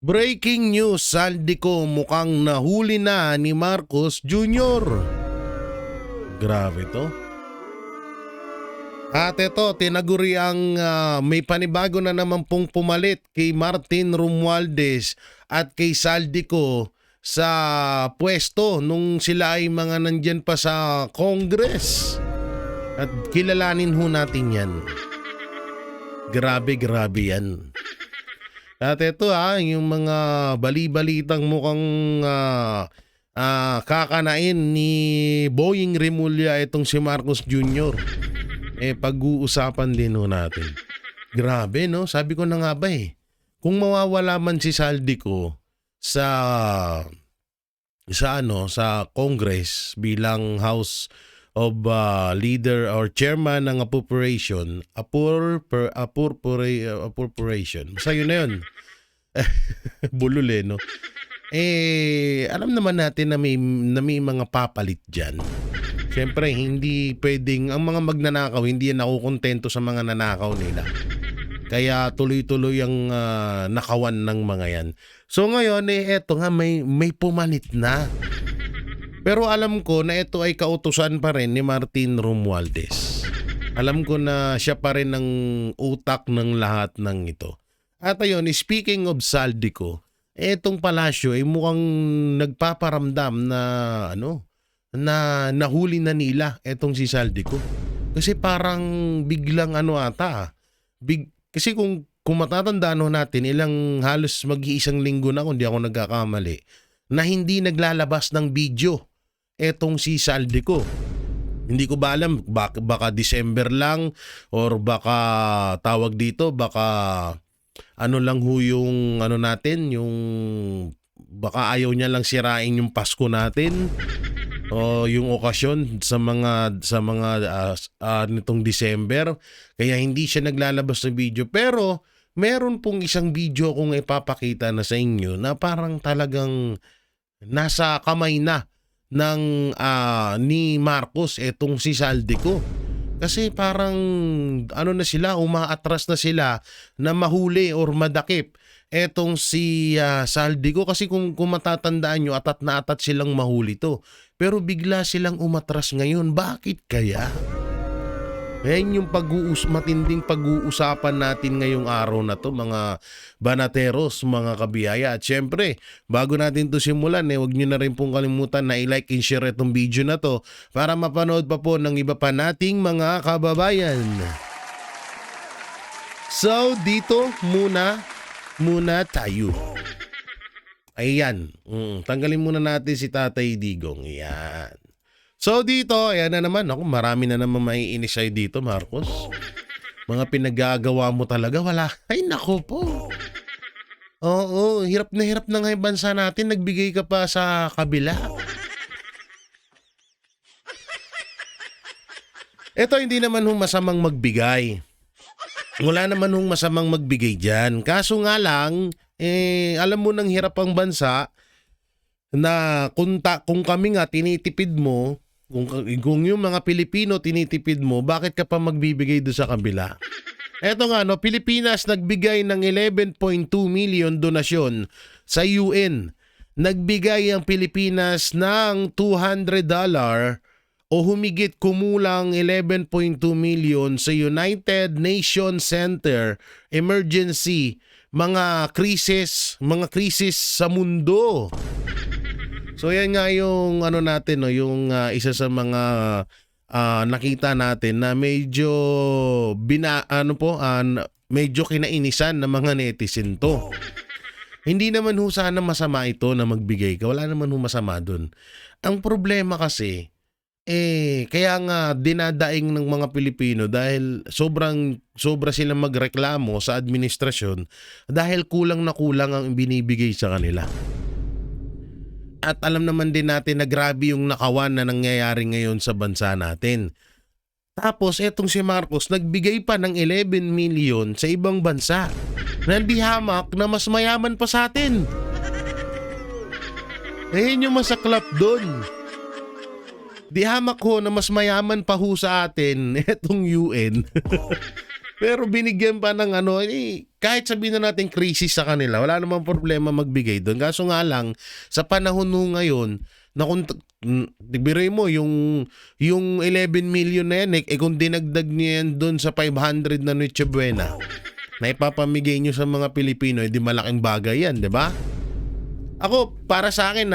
Breaking news, Saldico mukhang nahuli na ni Marcos Jr. Grabe to. At ito, tinaguri ang may panibago na naman pong pumalit kay Martin Romualdez at kay Saldico sa pwesto nung sila ay mga nandyan pa sa Congress. At kilalanin ho natin yan. Grabe yan. At ito yung mga bali-balitang mukhang kakanain ni Boying Remulla itong si Marcos Jr. Pag-uusapan din ho natin. Grabe no, sabi ko na nga ba kung mawawala man si Saldico sa Congress bilang House of Leader or Chairman ng Appropriation, basta yun na yun. Bulol no? Alam naman natin na may mga papalit dyan. Siyempre, hindi pwedeng, ang mga magnanakaw, hindi yan nakukontento sa mga nanakaw nila. Kaya tuloy-tuloy ang nakawan ng mga yan. So ngayon, eto nga, may pumalit na. Pero alam ko na ito ay kautusan pa rin ni Martin Romualdez. Alam ko na siya pa rin ang utak ng lahat ng ito. At ayun, speaking of Saldico, etong palasyo ay mukhang nagpaparamdam na na nahuli na nila etong si Saldico. Kasi parang biglang kasi kung matatandaan natin, halos mag-iisang linggo na kung di ako nagkakamali, na hindi naglalabas ng video etong si Saldico. Hindi ko ba alam, baka December lang or baka tawag dito, baka lang ho yung natin, yung baka ayaw niya lang sirain yung Pasko natin o yung okasyon sa mga nitong December, kaya hindi siya naglalabas ng video. Pero meron pong isang video kung ipapakita na sa inyo na parang talagang nasa kamay na ng ni Marcos etong si Saldico. Kasi parang na sila, umaatras na sila na mahuli or madakip etong si Saldico. Kasi kung matatandaan nyo, atat na atat silang mahuli to. Pero bigla silang umatras ngayon. Bakit kaya? Yan yung matinding pag-uusapan natin ngayong araw na to, mga banateros, mga kabiyaya. At syempre, bago natin to simulan, huwag nyo na rin pong kalimutan na i-like and share itong video na to para mapanood pa po ng iba pa nating mga kababayan. So, dito muna tayo. Ayan. Tanggalin muna natin si Tatay Digong. Ayan. So dito, ayan na naman. Marami na naman maiinis sa'yo dito, Marcos. Mga pinagagawa mo talaga, wala. Ay, nako po. Oo, hirap na nga yung bansa natin. Nagbigay ka pa sa kabila. Ito, hindi naman masamang magbigay. Wala naman masamang magbigay dyan. Kaso nga lang, alam mo nang hirap ang bansa na kung kami nga tinitipid mo, kung yung mga Pilipino tinitipid mo, bakit ka pa magbibigay doon sa kabila? Eto nga, Pilipinas nagbigay ng 11.2 million donasyon sa UN. Nagbigay ang Pilipinas ng $200 o humigit kumulang 11.2 million sa United Nations Center Emergency mga krisis sa mundo. So yan nga yung natin, yung isa sa mga nakita natin na medyo medyo kinainisan ng mga netizen to. Hindi naman sana masama ito na magbigay ka. Wala naman masama dun. Ang problema kasi kaya nga dinadaing ng mga Pilipino dahil sobra silang magreklamo sa administrasyon dahil kulang ang binibigay sa kanila. At alam naman din natin na grabe yung nakawan na nangyayari ngayon sa bansa natin. Tapos etong si Marcos nagbigay pa ng 11 million sa ibang bansa na hindi hamak na mas mayaman pa sa atin. Yun yung masaklap doon. Di hamak ho na mas mayaman pa ho sa atin etong UN. Pero binigyan pa ng kahit sabihin na natin crisis sa kanila, wala namang problema magbigay doon. Kaso nga lang, sa panahon nung ngayon, na kung biruin mo yung 11 million na yan, kung dinagdag niyo yan doon sa 500 na Noche Buena, na ipapamigay nyo sa mga Pilipino, di malaking bagay yan, di ba? Ako, para sa akin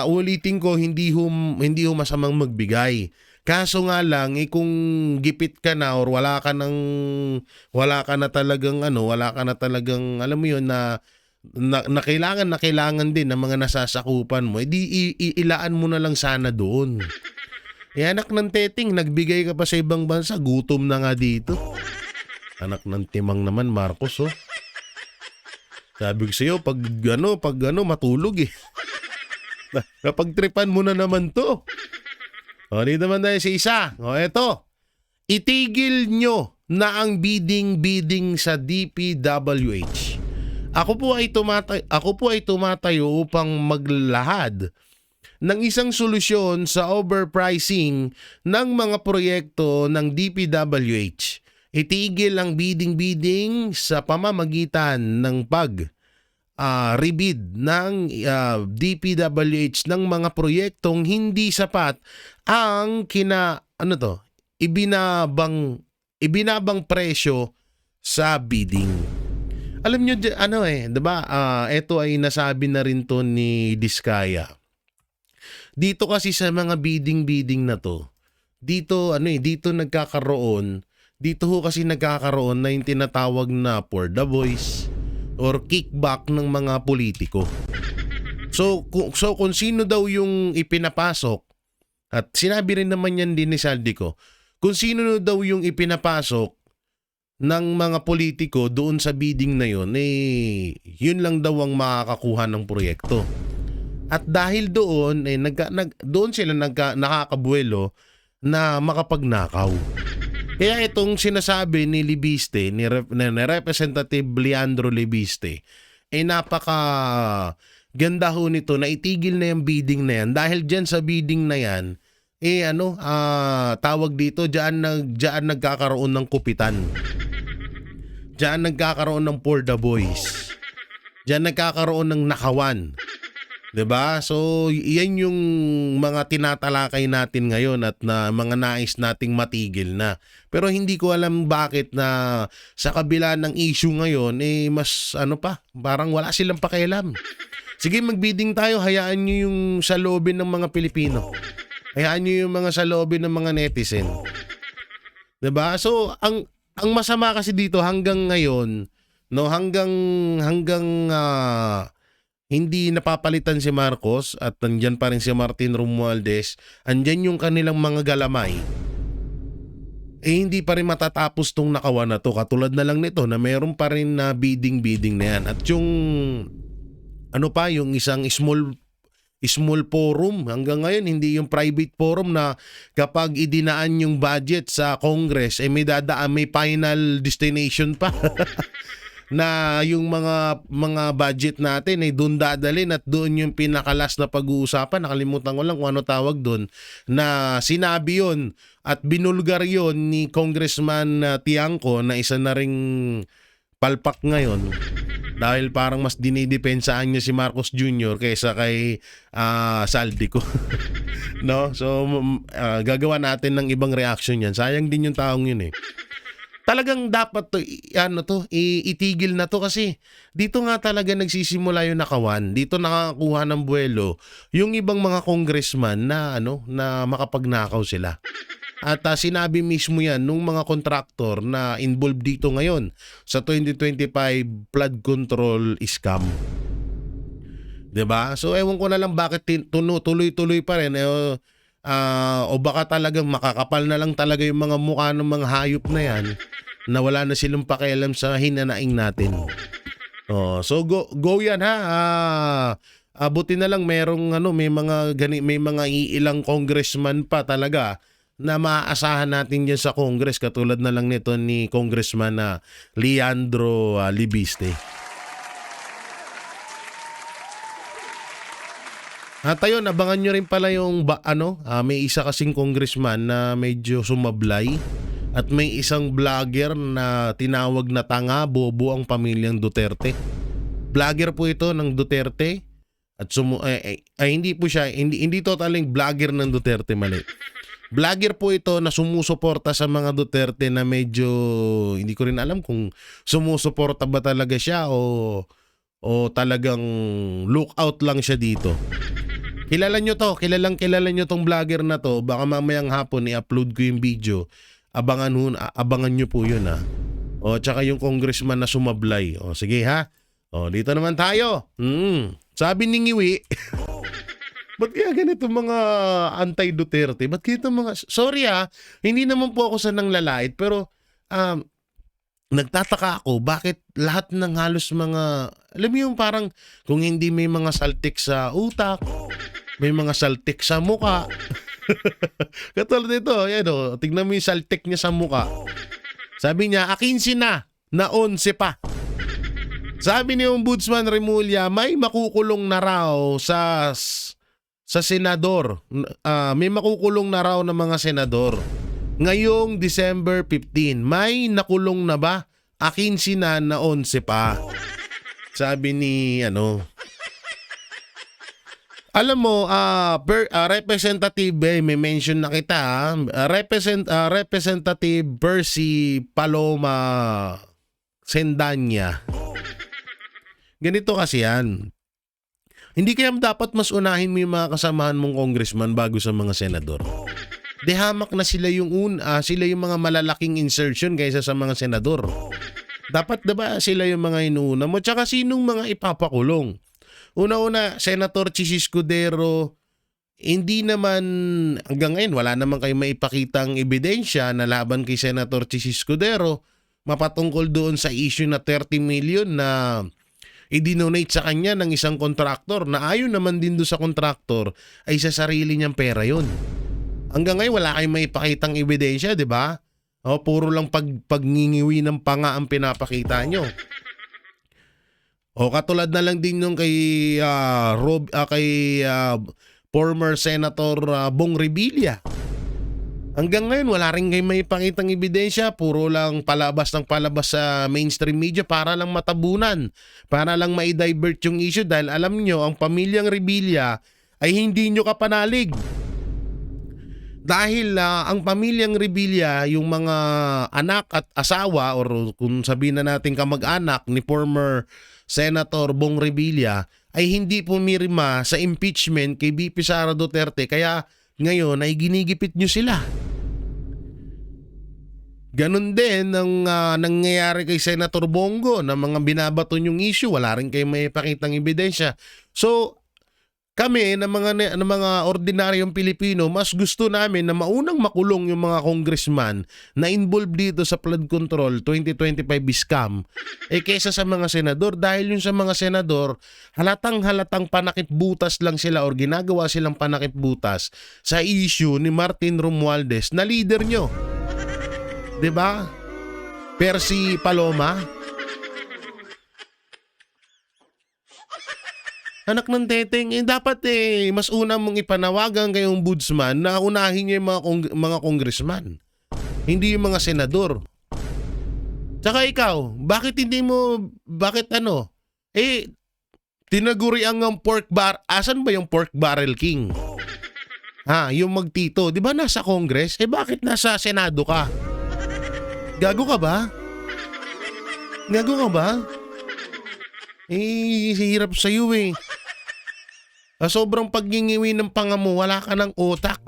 ulitin ko, hindi ho masamang magbigay. Kaso nga lang, kung gipit ka na or wala ka na talagang alam mo yun na kailangan din ng mga nasasakupan mo, ilaan mo na lang sana doon. Anak ng teting, nagbigay ka pa sa ibang bansa, gutom na nga dito. Anak ng timang naman, Marcos, oh. Sabi ko sa'yo, pag matulog eh. Napagtripan mo na naman to. O, dito naman tayo sa isa. O, eto. Itigil nyo na ang bidding sa DPWH. Ako po ay tumatayo upang maglahad ng isang solusyon sa overpricing ng mga proyekto ng DPWH. Itigil ang bidding sa pamamagitan ng rebid ng DPWH ng mga proyektong hindi sapat ang ibinabang presyo sa bidding. Alam nyo, 'di ba? Ito ay nasabi na rin to ni Diskaya. Dito kasi sa mga bidding na to, dito nagkakaroon na yung tinatawag na for the voice or kickback ng mga politiko. So kung sino daw yung ipinapasok, at sinabi rin naman yan din ni Saldico, kung sino daw yung ipinapasok ng mga politiko doon sa bidding na yun, yun lang daw ang makakakuha ng proyekto. At dahil doon, doon sila nakakabuelo na makapagnakaw. Kaya itong sinasabi ni Libiste, ni Representative Leandro Libiste, napaka ganda ho nito na itigil na yung bidding na yan. Dahil dyan sa bidding na yan, tawag dito, dyan nagkakaroon ng kupitan. Diyan nagkakaroon ng for the boys. Diyan nagkakaroon ng nakawan. 'Di ba? So, yan yung mga tinatalakay natin ngayon at na mga nais nating matigil na. Pero hindi ko alam bakit na sa kabila ng issue ngayon, mas parang wala silang pakialam. Sige, magbidding tayo, hayaan nyo yung saloobin ng mga Pilipino. Hayaan nyo yung mga saloobin ng mga netizen. 'Di ba? So, ang masama kasi dito hanggang ngayon, hanggang hindi napapalitan si Marcos at nandyan pa rin si Martin Romualdez, andyan yung kanilang mga galamay, hindi pa rin matatapos tong nakawan na to. Katulad na lang nito na meron pa rin na bidding na yan. At yung yung isang small forum, hanggang ngayon hindi yung private forum na kapag idinaan yung budget sa Congress, may final destination pa. Na yung mga budget natin doon dadalhin at doon yung pinakalas na pag-uusapan. Nakalimutan ko lang kung ano tawag doon, na sinabi yon at binulgar yon ni Congressman Tiangco, na isa na ring palpak ngayon dahil parang mas dinidepensaan niya si Marcos Jr. kaysa kay Saldico. No? So gagawa natin ng ibang reaction yan. Sayang din yung taong yun Talagang dapat itigil na to, kasi dito nga talaga nagsisimula yung nakawan. Dito nakakuha ng buwelo yung ibang mga congressman na makapagnakaw sila. At sinabi mismo yan nung mga kontraktor na involved dito ngayon sa 2025 flood control scam. 'Di ba? So ewan ko na lang bakit tuloy-tuloy pa rin. O baka talagang makakapal na lang talaga yung mga mukha ng mga hayop na yan na wala na silang pakialam sa hinanaing natin. So go yan ha. Buti na lang merong may mga iilang congressman pa talaga na maaasahan natin diyan sa Congress, katulad na lang nito ni Congressman Leandro Libiste. At ayun, abangan nyo rin pala yung may isa kasing congressman na medyo sumablay At may isang vlogger na tinawag na tanga, bobo ang pamilyang Duterte. Vlogger po ito ng Duterte at hindi po siya, hindi totaling vlogger ng Duterte, mali. Vlogger po ito na sumusuporta sa mga Duterte na medyo hindi ko rin alam kung sumusuporta ba talaga siya o talagang lookout lang siya dito. Kilala nyo nyo tong vlogger na to. Baka mamayang hapon i-upload ko yung video. Abangan nyo po yun, ha. O tsaka yung congressman na sumablay. O sige, ha. O dito naman tayo. Sabi ni Ngiwi, ba't kaya ganito mga anti-Duterte? Ba't ganito mga... Sorry, ha. Hindi naman po ako sa nanglalait, pero nagtataka ako bakit lahat ng halos mga... Alam mo yung parang kung hindi may mga saltik sa utak, may mga saltik sa muka. Katulad nito, yan o, tignan mo yung saltik niya sa muka. Sabi niya, 15 na 11 pa. Sabi ni Ombudsman Remulla, may makukulong na raw sa senador. May makukulong na raw ng mga senador. Ngayong December 15, may nakulong na ba? 15 na 11 pa. Sabi ni alam mo, Representative, may mention na kita, Representative Percy Paloma Sendanya. Ganito kasi yan. Hindi kaya dapat mas unahin mo yung mga kasamahan mong congressman bago sa mga senador. De hamak na sila yung mga malalaking insertion kaysa sa mga senador. Dapat diba sila yung mga inuuna mo? Tsaka sinong mga ipapakulong? Una-una, Senator Chis Escudero, hindi naman, hanggang ngayon, wala naman kayo maipakitang ebidensya na laban kay Senator Chis Escudero mapatungkol doon sa issue na 30 million na i-donate sa kanya ng isang kontraktor na ayon naman din doon sa kontraktor ay sa sarili niyang pera yun. Hanggang ngayon, wala kayong maipakitang ebidensya, di ba? O, puro lang pagngingiwi ng panga ang pinapakita nyo. O katulad na lang din nung kay former Senator Bong Revilla. Hanggang ngayon wala rin kayo may pakitang ebidensya, puro lang palabas sa mainstream media para lang matabunan, para lang ma-divert yung issue dahil alam nyo ang pamilyang Revilla ay hindi nyo kapanalig. Dahil ang pamilyang Revilla, yung mga anak at asawa or kung sabihin na natin kamag-anak ni former Senator Bong Revilla ay hindi pumirma sa impeachment kay VP Sara Duterte kaya ngayon ay ginigipit nyo sila. Ganon din ang nangyayari kay Senator Bongo na mga binabato yung issue, wala rin kayo may pakitang ebidensya. So kami na mga ordinaryong Pilipino, mas gusto namin na maunang makulong yung mga congressman na involved dito sa flood control 2025 scam kaysa sa mga senador, dahil yung sa mga senador halatang panakit butas lang sila or ginagawa silang panakit butas sa issue ni Martin Romualdez na leader nyo. 'Di ba? Percy Paloma, anak ng teteng, dapat mas una mong ipanawagan kay Ombudsman na unahin niya yung mga congressman, hindi yung mga senador. Tsaka ikaw, bakit tinaguri ang pork bar, asan ba yung pork barrel king? Yung magtito, di ba nasa Congress? Bakit nasa Senado ka? Gago ka ba? Hirap sa'yo sobrang paggingiwi ng panga mo, wala ka ng utak.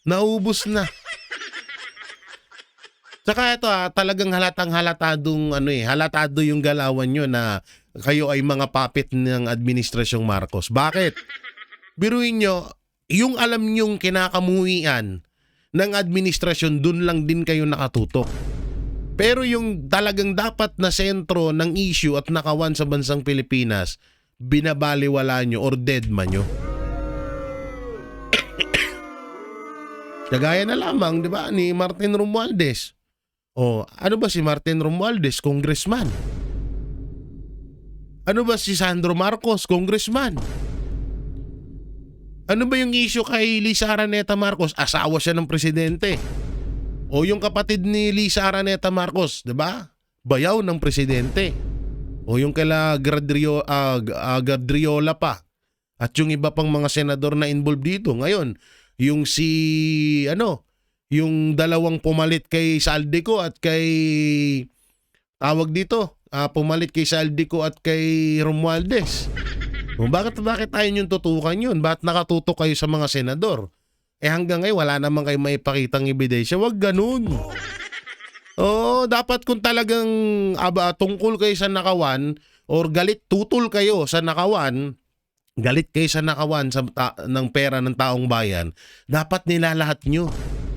Naubos na. Tsaka ito talagang halatado yung galawan nyo na kayo ay mga puppet ng Administrasyong Marcos. Bakit? Biruin nyo, yung alam nyong kinakamuhian ng administrasyon, dun lang din kayo nakatutok. Pero yung talagang dapat na sentro ng issue at nakawan sa bansang Pilipinas, binabaliwala nyo or deadman nyo. Kagaya na lamang, di ba, ni Martin Romualdez. Ano ba si Martin Romualdez? Congressman. Ano ba si Sandro Marcos? Congressman. Ano ba yung issue kay Liza Araneta Marcos? Asawa siya ng presidente. O yung kapatid ni Lisa Araneta Marcos, 'di ba? Bayaw ng presidente. O yung kala Gadriola pa. At yung iba pang mga senador na involved dito. Ngayon, yung yung dalawang pumalit kay Saldico at kay pumalit kay Saldico at kay Romualdez. O bakit tayo yung tutukan yun? Bakit nakatutok kayo sa mga senador? Hanggang ngayon wala naman kayo maipakitang ebidensya. Wag ganun. Dapat kung talagang tungkol kayo sa nakawan or tutol kayo sa nakawan, galit kayo sa nakawan ng pera ng taong bayan, dapat nilalahat nyo.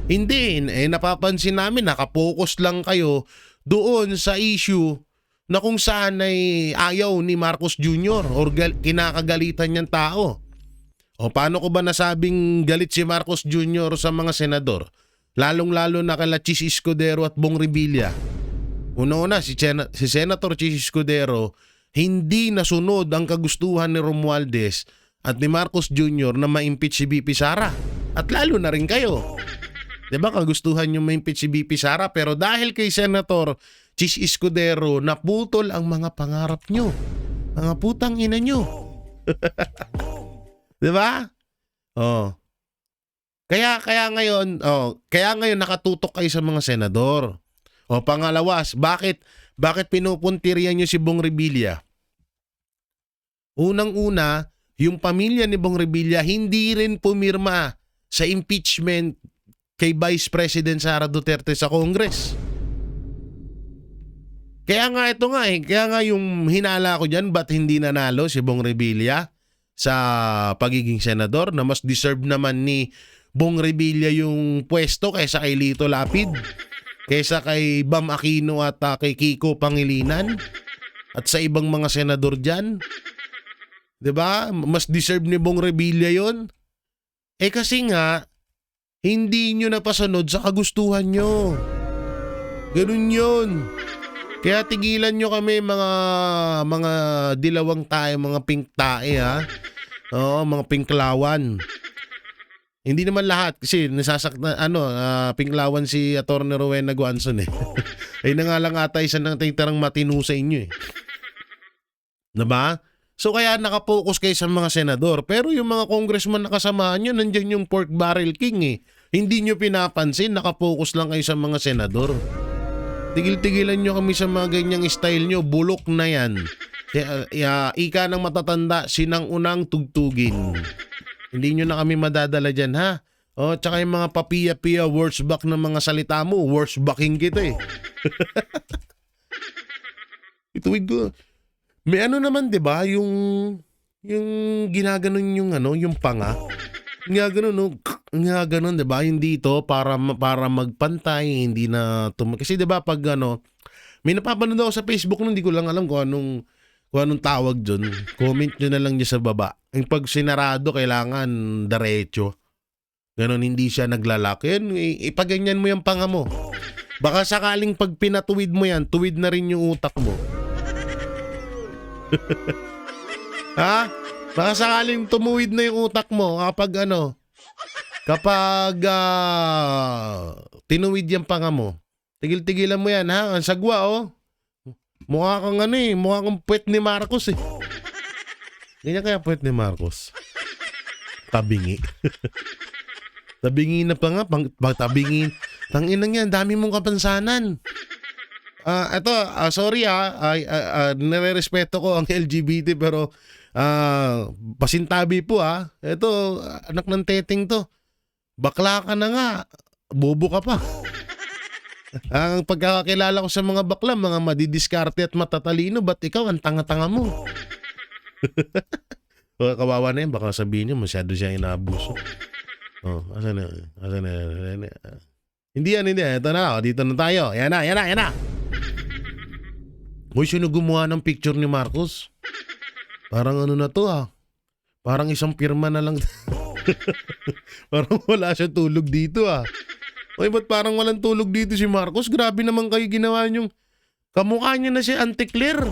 Hindi, napapansin namin nakapokus lang kayo doon sa issue na kung saan ay ayaw ni Marcos Jr. or kinakagalitan niyang tao. O paano ko ba nasabing galit si Marcos Jr. sa mga senador? Lalong-lalo na kala Chis Escudero at Bong Revilla. Una-una, si Senator Chis Escudero, hindi nasunod ang kagustuhan ni Romualdez at ni Marcos Jr. na ma-impeach si BP Sara. At lalo na rin kayo. Diba kagustuhan nyo ma-impeach si BP Sara, pero dahil kay Senator Chis Escudero, naputol ang mga pangarap nyo. Mga putang ina nyo. Diba? Kaya ngayon nakatutok kayo sa mga senador. Pangalawas, bakit pinupuntiryan nyo si Bong Revilla? Unang-una, yung pamilya ni Bong Revilla hindi rin pumirma sa impeachment kay Vice President Sara Duterte sa Congress. Kaya nga yung hinala ko dyan, ba't hindi nanalo si Bong Revilla sa pagiging senador, na mas deserve naman ni Bong Revilla yung pwesto kaysa kay Lito Lapid, kaysa kay Bam Aquino at kay Kiko Pangilinan at sa ibang mga senador dyan. 'Di ba? Mas deserve ni Bong Revilla yon. Kasi nga hindi nyo napasunod sa kagustuhan nyo. Ganun yun. Kaya tigilan nyo kami mga dilawang tae, mga pink tae ha. Mga pinklawan. Hindi naman lahat kasi pinklawan si Atty. Rowena Guanzon eh. Ay na nga lang ata isa ng titarang matino sa inyo eh. Diba? So kaya nakapokus kayo sa mga senador. Pero yung mga congressman na kasamahan nyo, nandyan yung pork barrel king eh. Hindi nyo pinapansin, nakapokus lang kayo sa mga senador. Tigil-tigilan nyo kami sa mga ganyang style nyo. Bulok na yan. Ika ng matatanda, sinang unang tugtugin. Hindi nyo na kami madadala dyan ha. Tsaka yung mga papiya-piya words back ng mga salita mo, words backing kita eh. Ituwid ko. May naman 'di ba yung ginaganon yung panga. Ginaganon 'di ba? Hindi ito para magpantay, hindi na kasi 'di ba pag may napapanood ako sa Facebook nung hindi ko lang alam kung anong tawag doon. Comment nyo na lang niya sa baba. Yung pag sinarado kailangan diretso. Ganon, hindi siya naglalak. Yan, ipaganyan mo yung panga mo. Baka sakaling pag pinatuwid mo yan, tuwid na rin yung utak mo. Ha? Baka sakaling tumuwid na yung utak mo kapag tinuwid yung panga mo. Tigil-tigilan mo yan ha. Ang sagwa mukha kang mukha kang puwet ni Marcos eh. Ganyan kaya puwet ni Marcos. Tabingi. Tabingi na pa nga, tabingi. Tanginang yan, dami mong kapansanan. Sorry nire-respeto ko ang LGBT pero pasintabi po Ito, anak ng teteng to. Bakla ka na nga, bobo ka pa. Ang pagkakakilala ko sa mga bakla, mga madidiskarte at matatalino, ba't ikaw ang tanga-tanga mo? Kawawa na yan, baka sabihin niyo masyado siya inaabuso. Asan na? Hindi yan. Ito na, dito na tayo. Yan na. Uy, sino gumawa ng picture ni Marcos? Parang na to Parang isang pirma na lang. Parang wala siya tulog dito Uy, ba't parang walang tulog dito si Marcos? Grabe naman kayo ginawa niyong kamukha niya na si Auntie Claire.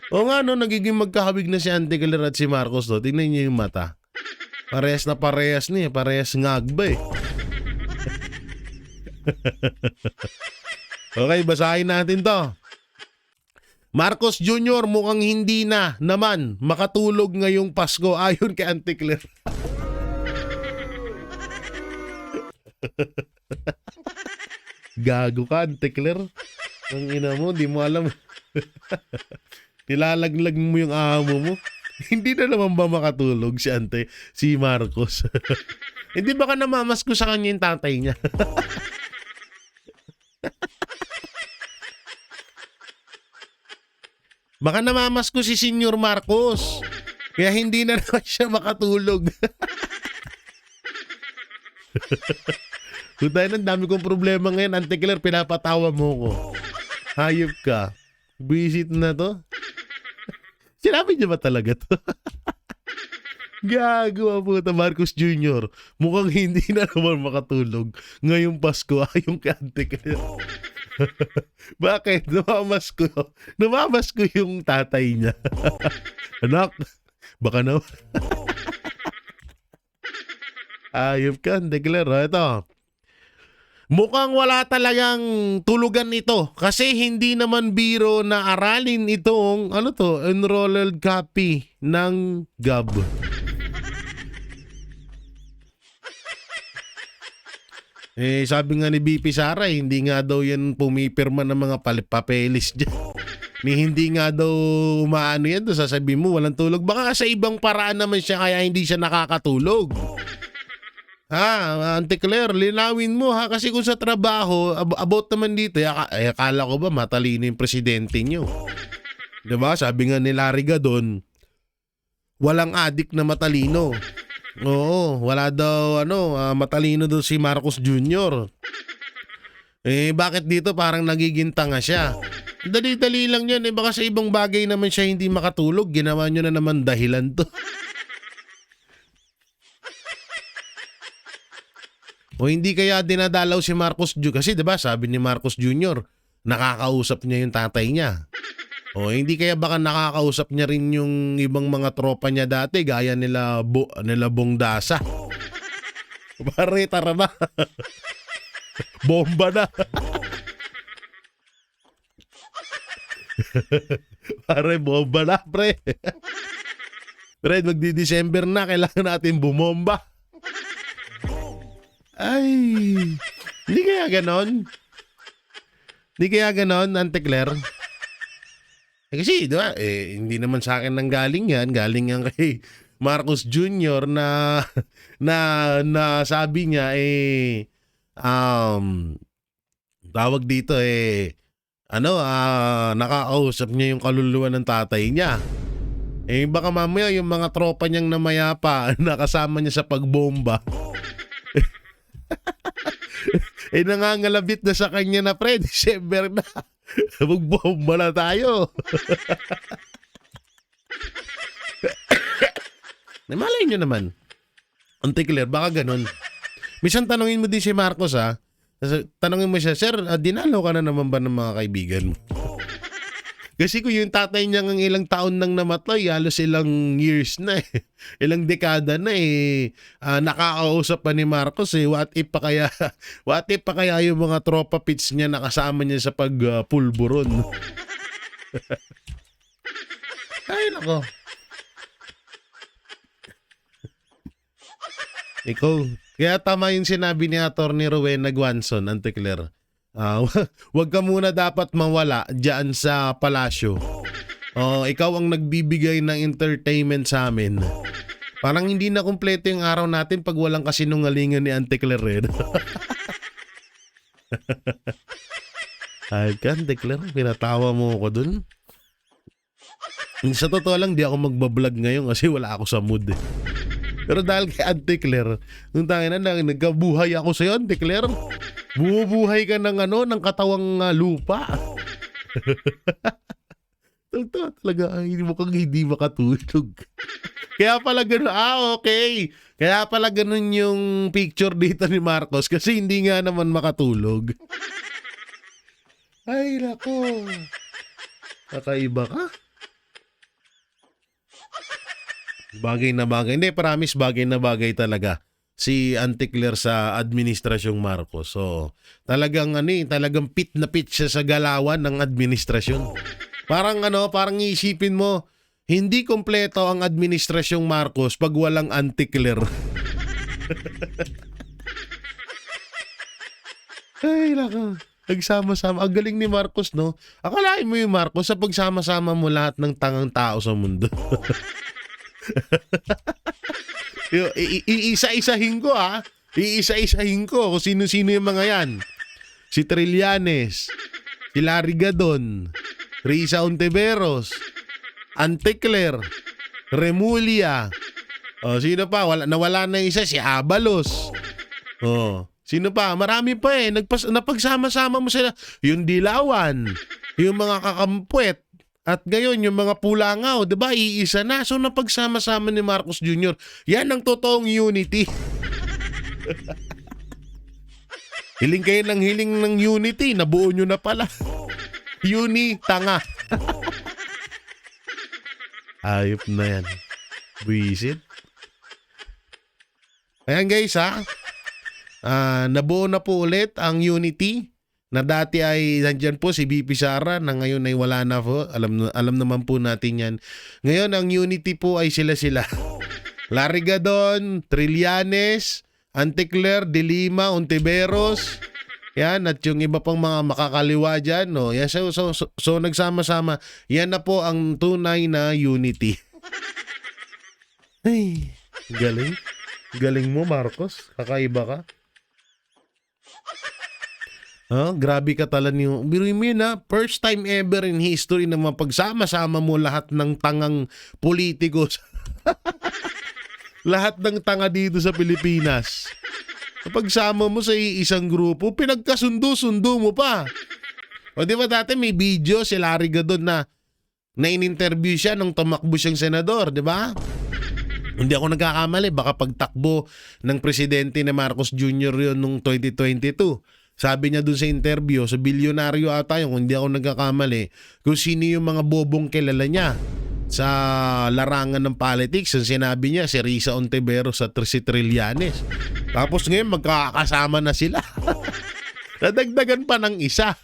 Nagiging magkahawig na si Auntie Claire at si Marcos to. Tingnan niyo yung mata. Parehas na parehas niya. Parehas ngagba eh. Okay, basahin natin to. Marcos Jr. mukhang hindi na naman makatulog ngayong Pasko ayon kay Auntie Claire. Gago ka, Auntie Claire. Ang ina mo, di mo alam. Nilalaglag mo yung amo mo. Hindi na naman ba makatulog si Marcos? Hindi baka namamas ko sa kanya yung tatay niya. Baka namamas ko si Senior Marcos. Kaya hindi na naman siya makatulog. Kung tayo ng dami kong problema ngayon, Auntie Claire, pinapatawa mo ko. Hayop ka. Visit na to. Sinabi niya ba talaga to? Gago puta, Marcos Jr. Mukhang hindi na naman makatulog ngayong Pasko ayon kay Auntie Claire. Bakit? Namamas ko yung tatay niya. Anak, baka na. Ayop ka, Auntie Claire. Ito. Mukhang wala talagang tulugan ito kasi hindi naman biro na aralin itong enrolled copy ng GAB. Sabi nga ni BP Sara, hindi nga daw yan pumipirma ng mga papeles dyan. Hindi nga daw umaano yan, sasabihin mo walang tulog. Baka sa ibang paraan naman siya kaya hindi siya nakakatulog. Auntie Claire, linawin mo ha, kasi kung sa trabaho, about naman dito, akala ko ba matalino yung presidente nyo? Diba? Sabi nga ni Lariga doon, walang adik na matalino. Oo, wala daw matalino doon si Marcos Jr. Bakit dito parang nagiging tanga siya? Dali-dali lang yan, baka sa ibang bagay naman siya hindi makatulog, ginawa nyo na naman dahilan to. O hindi kaya dinadalaw si Marcos Jr. Kasi diba sabi ni Marcos Jr., nakakausap niya yung tatay niya. O hindi kaya baka nakakausap niya rin yung ibang mga tropa niya dati gaya nila Bongdasa. Pare, tara na. Bomba na. Pare, bomba na, pre. Pre, magdi-December na, kailangan natin bumomba. Ay, hindi kaya ganon? Hindi kaya ganon, Auntie Claire? Kasi, diba, hindi naman sa akin nang galing yan. Galing yan kay Marcos Jr. na sabi niya, tawag dito, nakakausap niya yung kaluluwa ng tatay niya. Baka mamaya yung mga tropa niyang namayapa nakasama niya sa pagbomba. Nangangalabit na sa kanya na, pre, December na. Magbomba na tayo. Malay nyo naman, Auntie Claire, baka ganun. Minsan tanungin mo din si Marcos tanungin mo siya, sir, dinalaw ka na naman ba ng mga kaibigan mo? Kasi kung yung tatay niya ng ilang taon nang namatay, halos ilang years na ilang dekada na nakakausap pa ni Marcos what if pa kaya yung mga tropa pits niya nakasama niya sa pulburon. Ay nako. Ikaw, kaya tama yung sinabi ni Atty. Rowena Guanzon, Auntie Claire. Wag ka muna dapat mawala dyan sa palasyo. Ikaw ang nagbibigay ng entertainment sa amin. Parang hindi na kumpleto yung araw natin pag walang kasinungalingan ni Auntie Claire. Ay, Auntie Claire, pinatawa mo ko dun. Sa totoo lang, di ako magbablog ngayon kasi wala ako sa mood Pero dahil kay Auntie Claire, nung tangin na nagkabuhay ako sa'yo, Auntie Claire. Bumubuhay ka ng katawang lupa. Talaga, hindi makatulog. Kaya pala ganun, okay. Kaya pala ganun yung picture dito ni Marcos kasi hindi nga naman makatulog. Ay, nako. Kakaiba ka? Bagay na bagay. Hindi, promise, bagay na bagay talaga. si Anticler sa administrasyong Marcos. So, talagang pit na pit siya sa galawan ng administrasyon. Parang iisipin mo, hindi kompleto ang administrasyong Marcos pag walang Anticler. Ay, nako. Nagsama-sama. Ang galing ni Marcos, no? Akalain mo yung Marcos sa pagsama-sama mo lahat ng tangang tao sa mundo. Iisa-isahin ko, ha? Iisa-isahin ko kung sino-sino yung mga yan. Si Trillanes, si Larry Gadon, Risa Ontiveros, Anticler, Remulla. Oh, sino pa? Nawala na isa, si Abalos. Oh, sino pa? Marami pa eh. Napagsama-sama mo sila. Yung Dilawan, yung mga Kakampwet, at ngayon yung mga Pulangaw, 'di ba? Iisa na. So napagsama-sama ni Marcos Jr. Yan ang totoong unity. Hiling kayo ng hiling ng unity, nabuo nyo na pala. Tanga. Ayop na yan. Buisit. Ayan guys, ha? Nabuo na po ulit ang unity na dati ay nandyan po si BP Sara na ngayon ay wala na po. Alam naman po natin yan. Ngayon ang unity po ay sila-sila. Larry Gadon, Trillanes, Anticler, De Lima, Ontiveros. Yan, at yung iba pang mga makakaliwa dyan. No? Yan, so nagsama-sama. Yan na po ang tunay na unity. Ay, galing. Galing mo, Marcos. Kakaiba ka. Grabe ka tala niyo. Biruin mo yun, ha? First time ever in history na mapagsama-sama mo lahat ng tangang politikos. Lahat ng tanga dito sa Pilipinas. Pagsama mo sa isang grupo, pinagkasundo-sundo mo pa. O di ba dati may video si Larry Gadon na in-interview siya nung tumakbo siyang senador, di ba? Hindi ako nagkakamali, baka pagtakbo ng presidente na Marcos Jr. yun nung 2022. Sabi niya dun sa interview, sa bilyonaryo ata yun, kung hindi ako nagkakamali, kung sino yung mga bobong kilala niya sa larangan ng politics. Ang sinabi niya, si Risa Ontiveros at si Trillanes. Tapos ngayon, magkakasama na sila. Nadagdagan pa ng isa.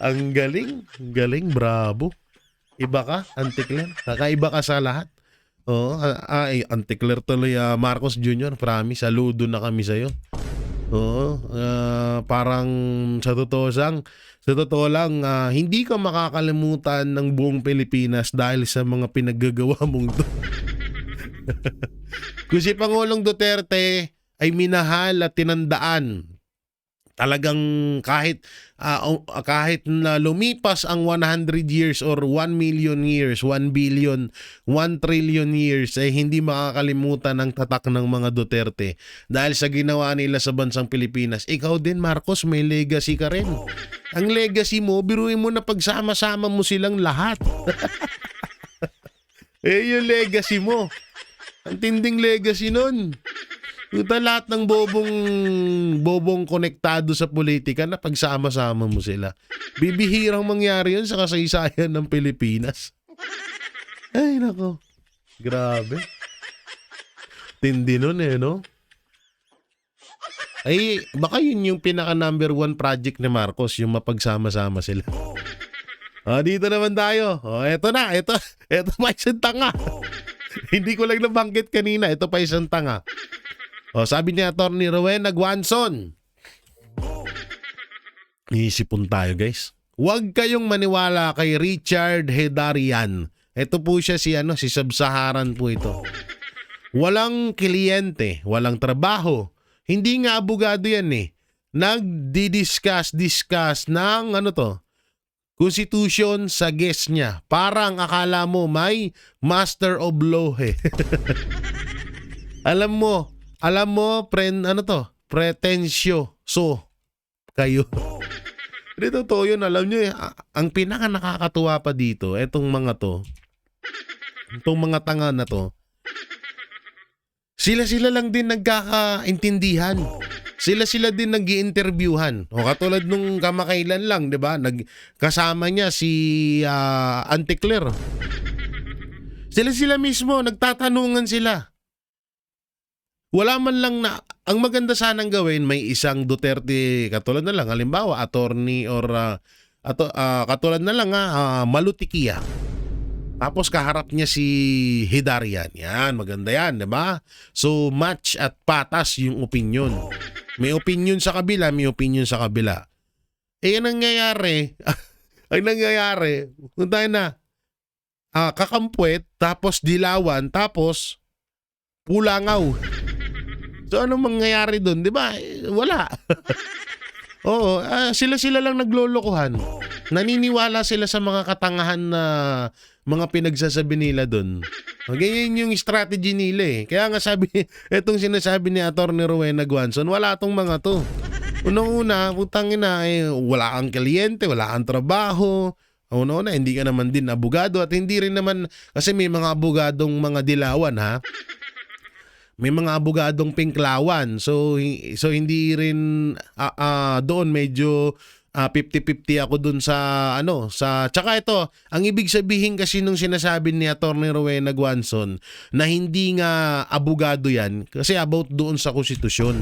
Ang galing, bravo. Iba ka, Anticler. Kakaiba ka sa lahat. Oo, Anticler tuloy, Marcos Jr. Promise, saludo na kami sa'yo. Oo, parang sa totoo lang, hindi ka makakalimutan ng buong Pilipinas dahil sa mga pinaggagawa mong to. Kung si Pangulong Duterte ay minahal at tinandaan, talagang kahit na lumipas ang 100 years or 1 million years, 1 billion, 1 trillion years, ay hindi makakalimutan ang tatak ng mga Duterte dahil sa ginawa nila sa bansang Pilipinas. Ikaw din, Marcos, may legacy ka rin. Ang legacy mo, biruin mo na pagsama-sama mo silang lahat. Yung legacy mo. Ang tinding legacy nun. Lahat ng bobong konektado sa politika na pagsama-sama mo sila. Bibihirang mangyari yun sa kasaysayan ng Pilipinas. Ay, nako. Grabe. Tindi nun no? Ay, baka yun yung pinaka number 1 project ni Marcos, yung mapagsama-sama sila. Dito naman tayo. Eto na. Eto pa isang tanga. Hindi ko lang nabanggit kanina. Ito pa isang tanga. Sabi ni Atty. Rowena Guanzon. Iisipon tayo, guys. Huwag kayong maniwala kay Richard Hedarian. Ito po siya si Sub-Saharan po ito. Walang kliyente, walang trabaho. Hindi nga abogado yan eh. Nagdi-discuss ng Constitution sa guest niya. Parang akala mo may Master of Law eh. Alam mo, friend, pretensyo. So, kayo. Hindi totoo yun. Alam nyo, ang pinaka nakakatuwa pa dito, itong mga tanga na to, sila lang din nagkakaintindihan. Sila din nag-i-interviewhan. Katulad nung kamakailan lang, di ba? Kasama niya si Anticler. Sila mismo, nagtatanungan sila. Wala man lang na ang maganda sanang gawin may isang Duterte katulad na lang halimbawa attorney or katulad na lang Malutikia. Tapos kaharap niya si Hidarian. Yan, maganda yan, 'di ba? So match at patas yung opinion. May opinion sa kabila, may opinion sa kabila. Ang nangyayari, kung tayo na kakampwet, tapos dilawan, tapos pulangaw. So anong mangyayari doon, 'di ba? Wala. Oo, sila lang naglolokohan. Naniniwala sila sa mga katangahan na mga pinagsasabi nila doon. Ganyan yung strategy nila eh. Kaya nga sabi, etong sinasabi ni Atty. Rowena Guanzon, wala tong mga to. Unang-una, putangina wala kang kliyente, wala kang trabaho. Una-una, hindi ka naman din abogado at hindi rin naman, kasi may mga abogadong mga dilawan ha. May mga abogadong pinklawan. So hindi rin doon medyo 50-50 ako dun sa tsaka ito, ang ibig sabihin kasi nung sinasabi ni Atty. Rowena Guanzon na hindi nga abogado yan kasi about doon sa konstitusyon.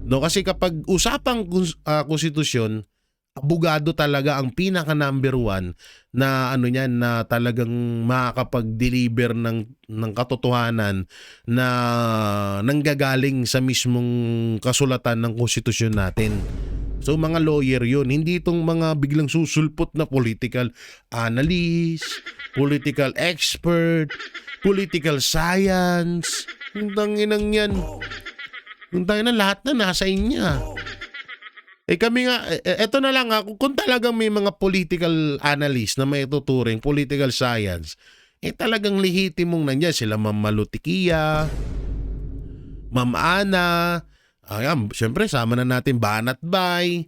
No, kasi kapag usapang konstitusyon, abogado talaga ang pinaka number one na niyan na talagang makakapag-deliver ng katotohanan na nanggagaling sa mismong kasulatan ng konstitusyon natin. So mga lawyer yun, hindi itong mga biglang susulpot na political analyst, political expert, political science. Yung tanginang yan. Yung tanginang lahat na nasa inya. Kami nga, eto na lang kung talagang may mga political analyst na may tuturing, political science, talagang lehitimong nandiyan sila Ma'am Malutikia, Ma'am Ana, syempre sama na natin Banat Bay,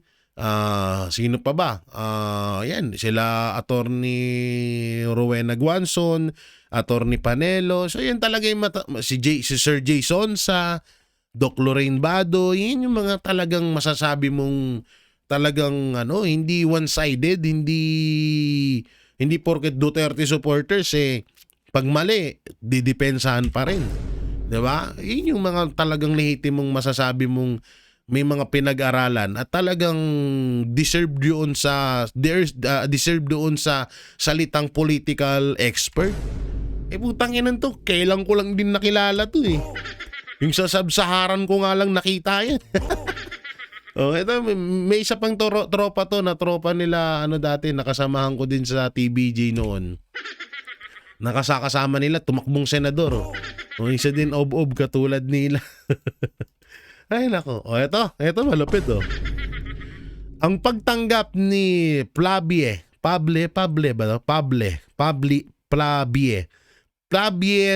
sino pa ba? Yan, sila Atty. Rowena Guanzon, Atty. Panelo, so yan talaga yung si Sir Jay Sonsa, Doc Lorraine Bado, yun yung mga talagang masasabi mong talagang hindi one-sided, hindi porket Duterte supporters pag mali, didepensahan pa rin. 'Di ba? Yun yung mga talagang lehitimong masasabi mong may mga pinag-aralan at talagang deserve doon sa salitang political expert. Putang inan to, kailan ko lang din nakilala to eh. Yung sa Sub-Saharan ko nga lang nakita yan. Ito, may isa pang tropa to na tropa nila dati, nakasamahan ko din sa TBJ noon. Nakasama nila, tumakbong senador. Isa din ob-ob katulad nila. Ay nako. Ito malupit Ang pagtanggap ni Plavie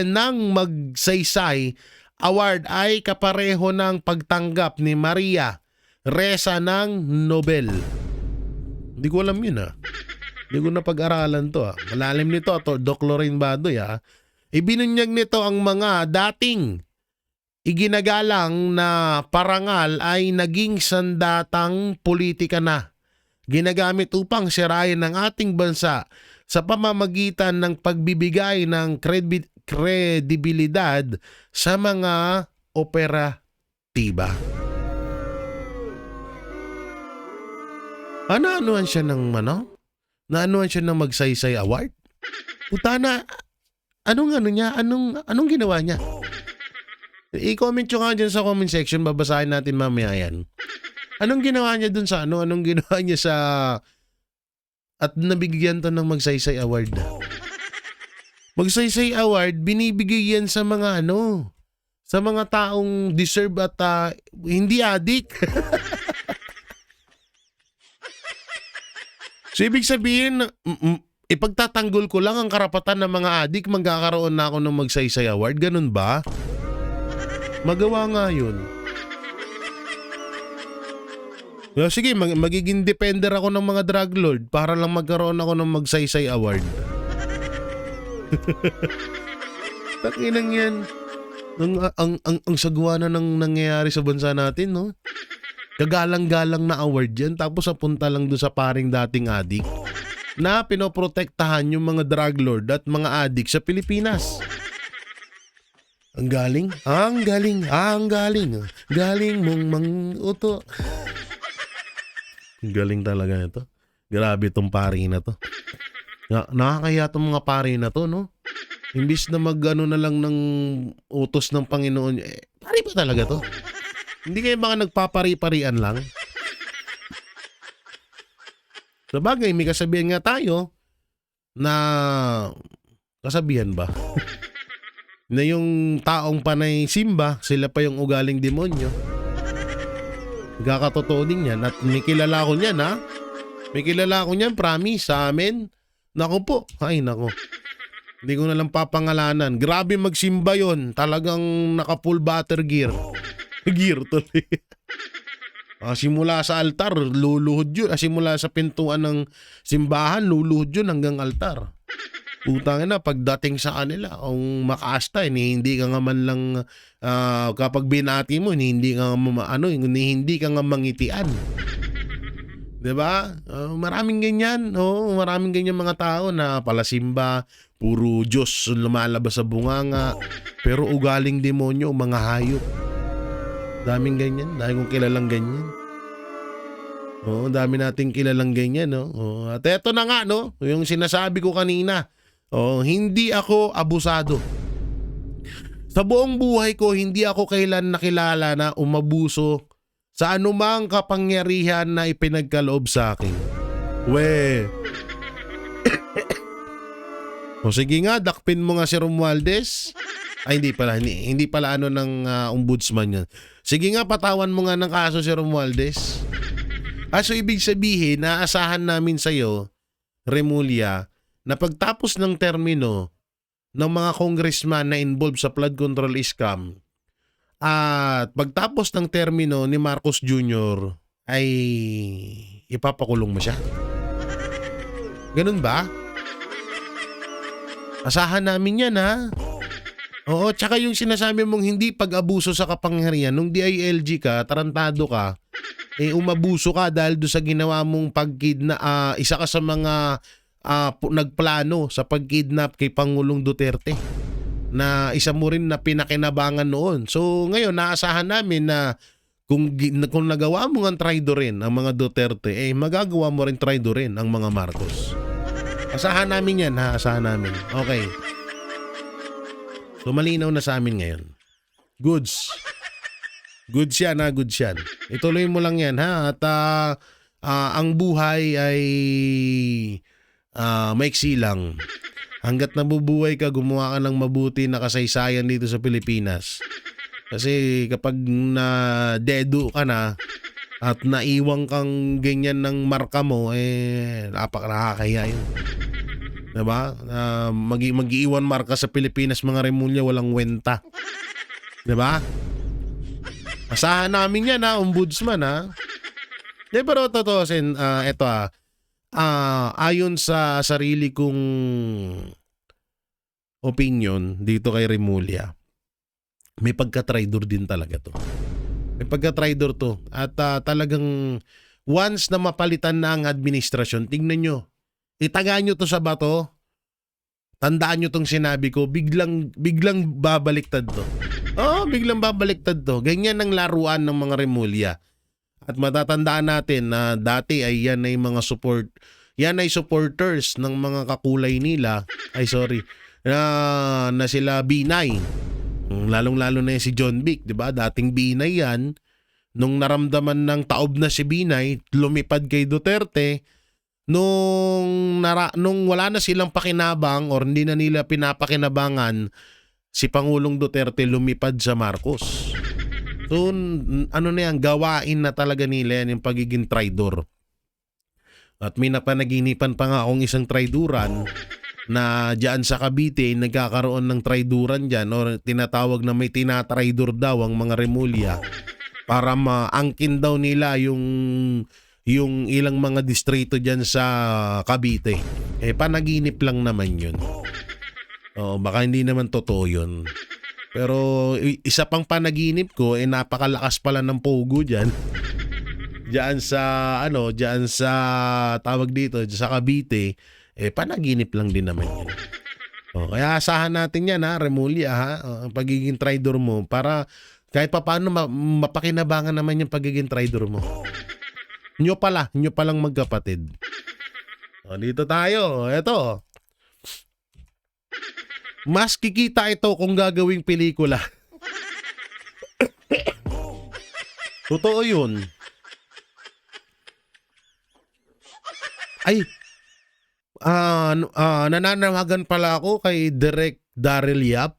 ng Magsaysay Award ay kapareho ng pagtanggap ni Maria Ressa ng Nobel. Hindi ko alam yun Hindi ko napag-aralan to Malalim nito Doc Lorraine Badoy Ibinunyag nito ang mga dating iginagalang na parangal ay naging sandatang politika na. Ginagamit upang sirain ang ating bansa sa pamamagitan ng pagbibigay ng kredibilidad sa mga operatiba. Naanuhan siya ng Naanuhan siya ng Magsaysay Award? Putana, anong ginawa niya? I-comment nyo nga dyan sa comment section, babasahin natin mamaya yan. Anong ginawa niya dun sa anong ginawa niya sa at nabigyan to ng Magsaysay Award? Magsaysay Award, binibigay yan sa mga sa mga taong deserve at hindi adik. So ibig sabihin, ipagtatanggol ko lang ang karapatan ng mga adik, magkakaroon na ako ng Magsaysay Award, ganun ba? Magawa nga yun. Sige, magiging defender ako ng mga drug lord para lang magkaroon ako ng Magsaysay Award. Takinang yan. Ang sagwa na ng nangyayari sa bansa natin, no? Kagalang-galang na award yan, tapos napunta lang doon sa paring dating adik na pinoprotektahan yung mga drug lord at mga adik sa Pilipinas. Ang galing, ang galing, ang galing. Galing mong manguto. Ang galing talaga nito. Grabe tong pari na to. Nakakaya tong mga pari na to, no? Imbis na mag-ano na lang ng utos ng Panginoon, pari ba talaga to? Hindi kayo baka nagpapari-parian lang? Sabagay, may kasabihan nga tayo na kasabihan ba? Na yung taong panay simba, sila pa yung ugaling demonyo. Nagkakatotoo din yan. At may kilala ko niyan, ha? May kilala ko niyan, promise, sa amin. Naku po. Ay, naku. Hindi ko na lang papangalanan. Grabe magsimba yon. Talagang naka-full butter gear. Gear tuloy. Simula sa altar, luluhod yun. Simula sa pintuan ng simbahan, luluhod yun hanggang altar. Putang ina, pagdating sa kanila, kung makaasta, hindi ka nga man lang, kapag binati mo, hindi ka nga, hindi ka nga mangitian. Diba? Maraming ganyan. Maraming ganyan mga tao na palasimba, puro Diyos lumalabas sa bunganga, pero ugaling demonyo, mga hayop. Daming ganyan. Dahil kong kilalang ganyan. Dami nating kilalang ganyan. At eto na nga, no? Yung sinasabi ko kanina. Hindi ako abusado. Sa buong buhay ko, hindi ako kailan nakilala na umabuso sa anumang kapangyarihan na ipinagkaloob sa akin. Sige nga, dakpin mo nga si Romualdez. Ay, hindi pala ano ng ombudsman yun. Sige nga, patawan mo nga ng kaso si Romualdez. So ibig sabihin, naasahan namin sa'yo, Remulla, na pagtapos ng termino ng mga congressman na involved sa flood control scam at pagtapos ng termino ni Marcos Jr. ay ipapakulong mo siya. Ganun ba? Asahan namin yan, ha? Oo, tsaka yung sinasabi mong hindi pag-abuso sa kapangyarihan, nung DILG ka, tarantado ka, umabuso ka dahil doon sa ginawa mong isa ka sa mga nagplano sa pagkidnap kay Pangulong Duterte na isa mo rin na pinakinabangan noon. So ngayon naasahan namin na kung nagawa mo ng traidorin ang mga Duterte, magagawa mo rin traidorin ang mga Marcos. Asahan namin yan, ha? Asahan namin. Okay. So malinaw na sa amin ngayon. Goods. Goods yan, ha? Goods yan. Ituloy mo lang yan, ha? At ang buhay ay maiksi lang. Hanggat nabubuhay ka, gumawa ka ng mabuti na kasaysayan dito sa Pilipinas. Kasi kapag na-dedo ka na at naiwang kang ganyan ng marka mo, nakakahiya yun. Diba? Mag-iiwan marka sa Pilipinas, mga Remulla, walang wenta. Diba? Asahan namin yan, ha? Ombudsman, ha? Pero totoo, eto, ayon sa sarili kong opinion dito kay Remulla, may pagka-traidor din talaga to. May pagka-traidor to. At talagang once na mapalitan na ang administrasyon, tingnan nyo, itaga nyo to sa bato, tandaan nyo tong sinabi ko, biglang babaliktad to. Biglang babaliktad to. Ganyan ang laruan ng mga Remulla. At matatandaan natin na dati ay yan ay supporters ng mga kakulay nila. Na sila Binay. Lalong-lalo na si John Vic, 'di ba? Dating Binay yan. Nung naramdaman ng taob na si Binay, lumipad kay Duterte. Nung wala na silang pakinabang or hindi na nila pinapakinabangan, si Pangulong Duterte lumipad sa Marcos. So, gawain na talaga nila yan, yung pagiging traidor. At may napanaginipan pa nga akong isang traiduran na dyan sa Cavite, nagkakaroon ng traiduran dyan o tinatawag na may tinatraidor daw ang mga Remulla para maangkin daw nila yung ilang mga distrito dyan sa Cavite. Panaginip lang naman yun. Baka hindi naman totoo yun. Pero isa pang panaginip ko, napakalakas pala ng pogo dyan. Diyan sa tawag dito, sa Cavite, panaginip lang din naman yun. Kaya asahan natin yan ha, Remulla ha, ang pagiging traidor mo para kahit papaano mapakinabangan naman yung pagiging traidor mo. Nyo palang magkapatid. Dito tayo, eto. Mas kikita ito kung gagawing pelikula. Totoo yun. Ay, nananawagan pala ako kay Direk Daryl Yap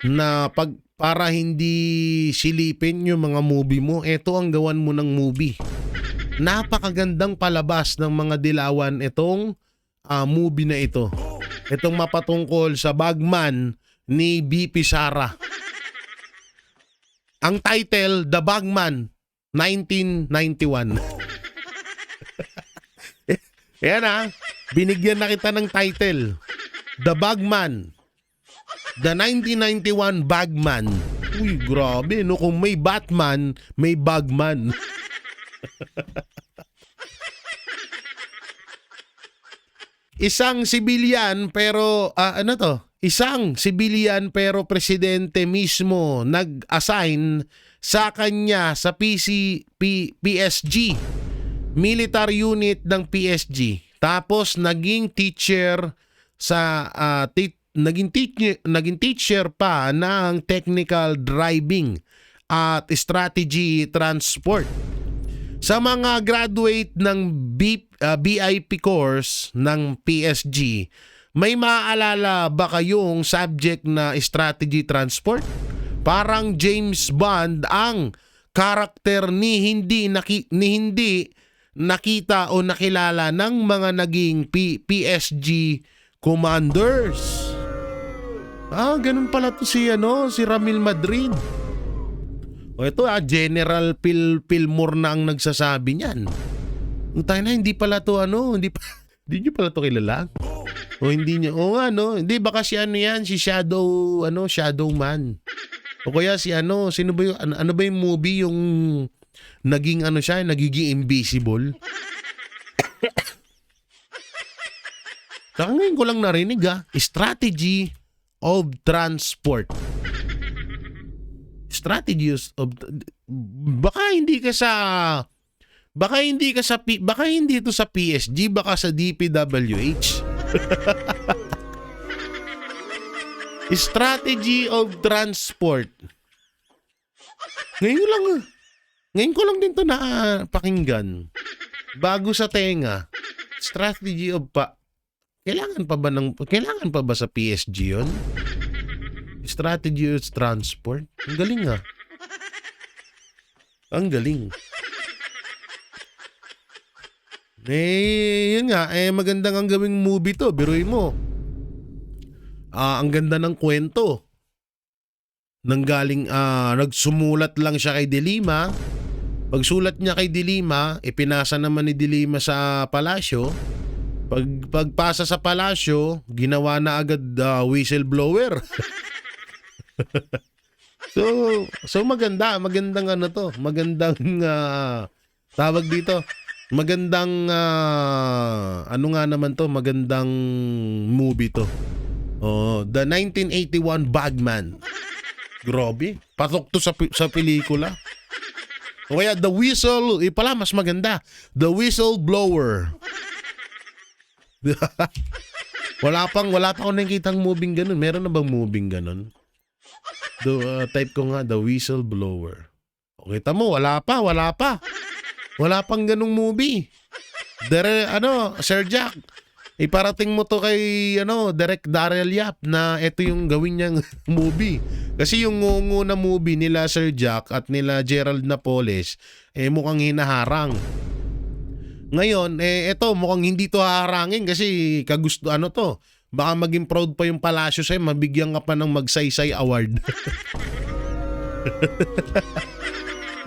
na para hindi silipin yung mga movie mo, eto ang gawan mo ng movie. Napakagandang palabas ng mga dilawan itong movie na ito. Itong mapatungkol sa Bagman ni BP Sara. Ang title, The Bagman, 1991. Yan binigyan na kita ng title. The Bagman. The 1991 Bagman. Uy, grabe, no? Kung may Batman, may Bagman. Isang sibilyan pero Isang sibilyan pero presidente mismo nag-assign sa kanya sa PSG, military unit ng PSG. Tapos naging teacher naging teacher pa ng technical driving at strategy transport. Sa mga graduate ng BIP course ng PSG, may maaalala ba kayong subject na strategy transport? Parang James Bond ang karakter ni hindi nakita o nakilala ng mga naging PSG commanders. Ganun pala to si Ramil Madrid. Ito General Fillmore na ang nagsasabi niyan. Hindi pala to hindi niyo pala to kilala. Hindi niya. Hindi baka si si Shadow Man. O kaya si sino ba yung ano ba yung movie yung naging nagiging invisible? Saka ngayon ko lang narinig strategy of transport. Strategies of baka hindi ito sa PSG, baka sa DPWH. Strategy of transport. Ngayon ko lang din to napakinggan. Bago sa tenga. Strategy of kailangan pa ba sa PSG 'yon? Strategy of transport. Ang galing Ang galing. Yun nga, magandang ang gawing movie to, biruin mo. Ang ganda ng kwento. Nagsumulat lang siya kay De Lima. Pagsulat niya kay De Lima, ipinasa naman ni De Lima sa palasyo. Pagpasa sa palasyo, ginawa na agad whistleblower. So magandang magandang tawag dito. Magandang magandang movie to. The 1981 Bagman. Grabe, patok to sa pelikula. O kaya The Whistle, pala mas maganda. The Whistleblower. wala pa ako nakikitang moving ganun. Meron na bang moving ganun? Type ko nga, The Whistleblower. O kita mo, wala pa. Wala pang ganung movie. Sir Jack, iparating mo to kay Direk Daryl Yap na ito yung gawin niyang movie. Kasi yung ngungu na movie nila Sir Jack at nila Gerald Napoles mukhang hinaharang. Ngayon, ito mukhang hindi to haharangin kasi to. Baka maging proud pa yung palasyo sa'yo, mabigyan ka pa ng Magsaysay Award.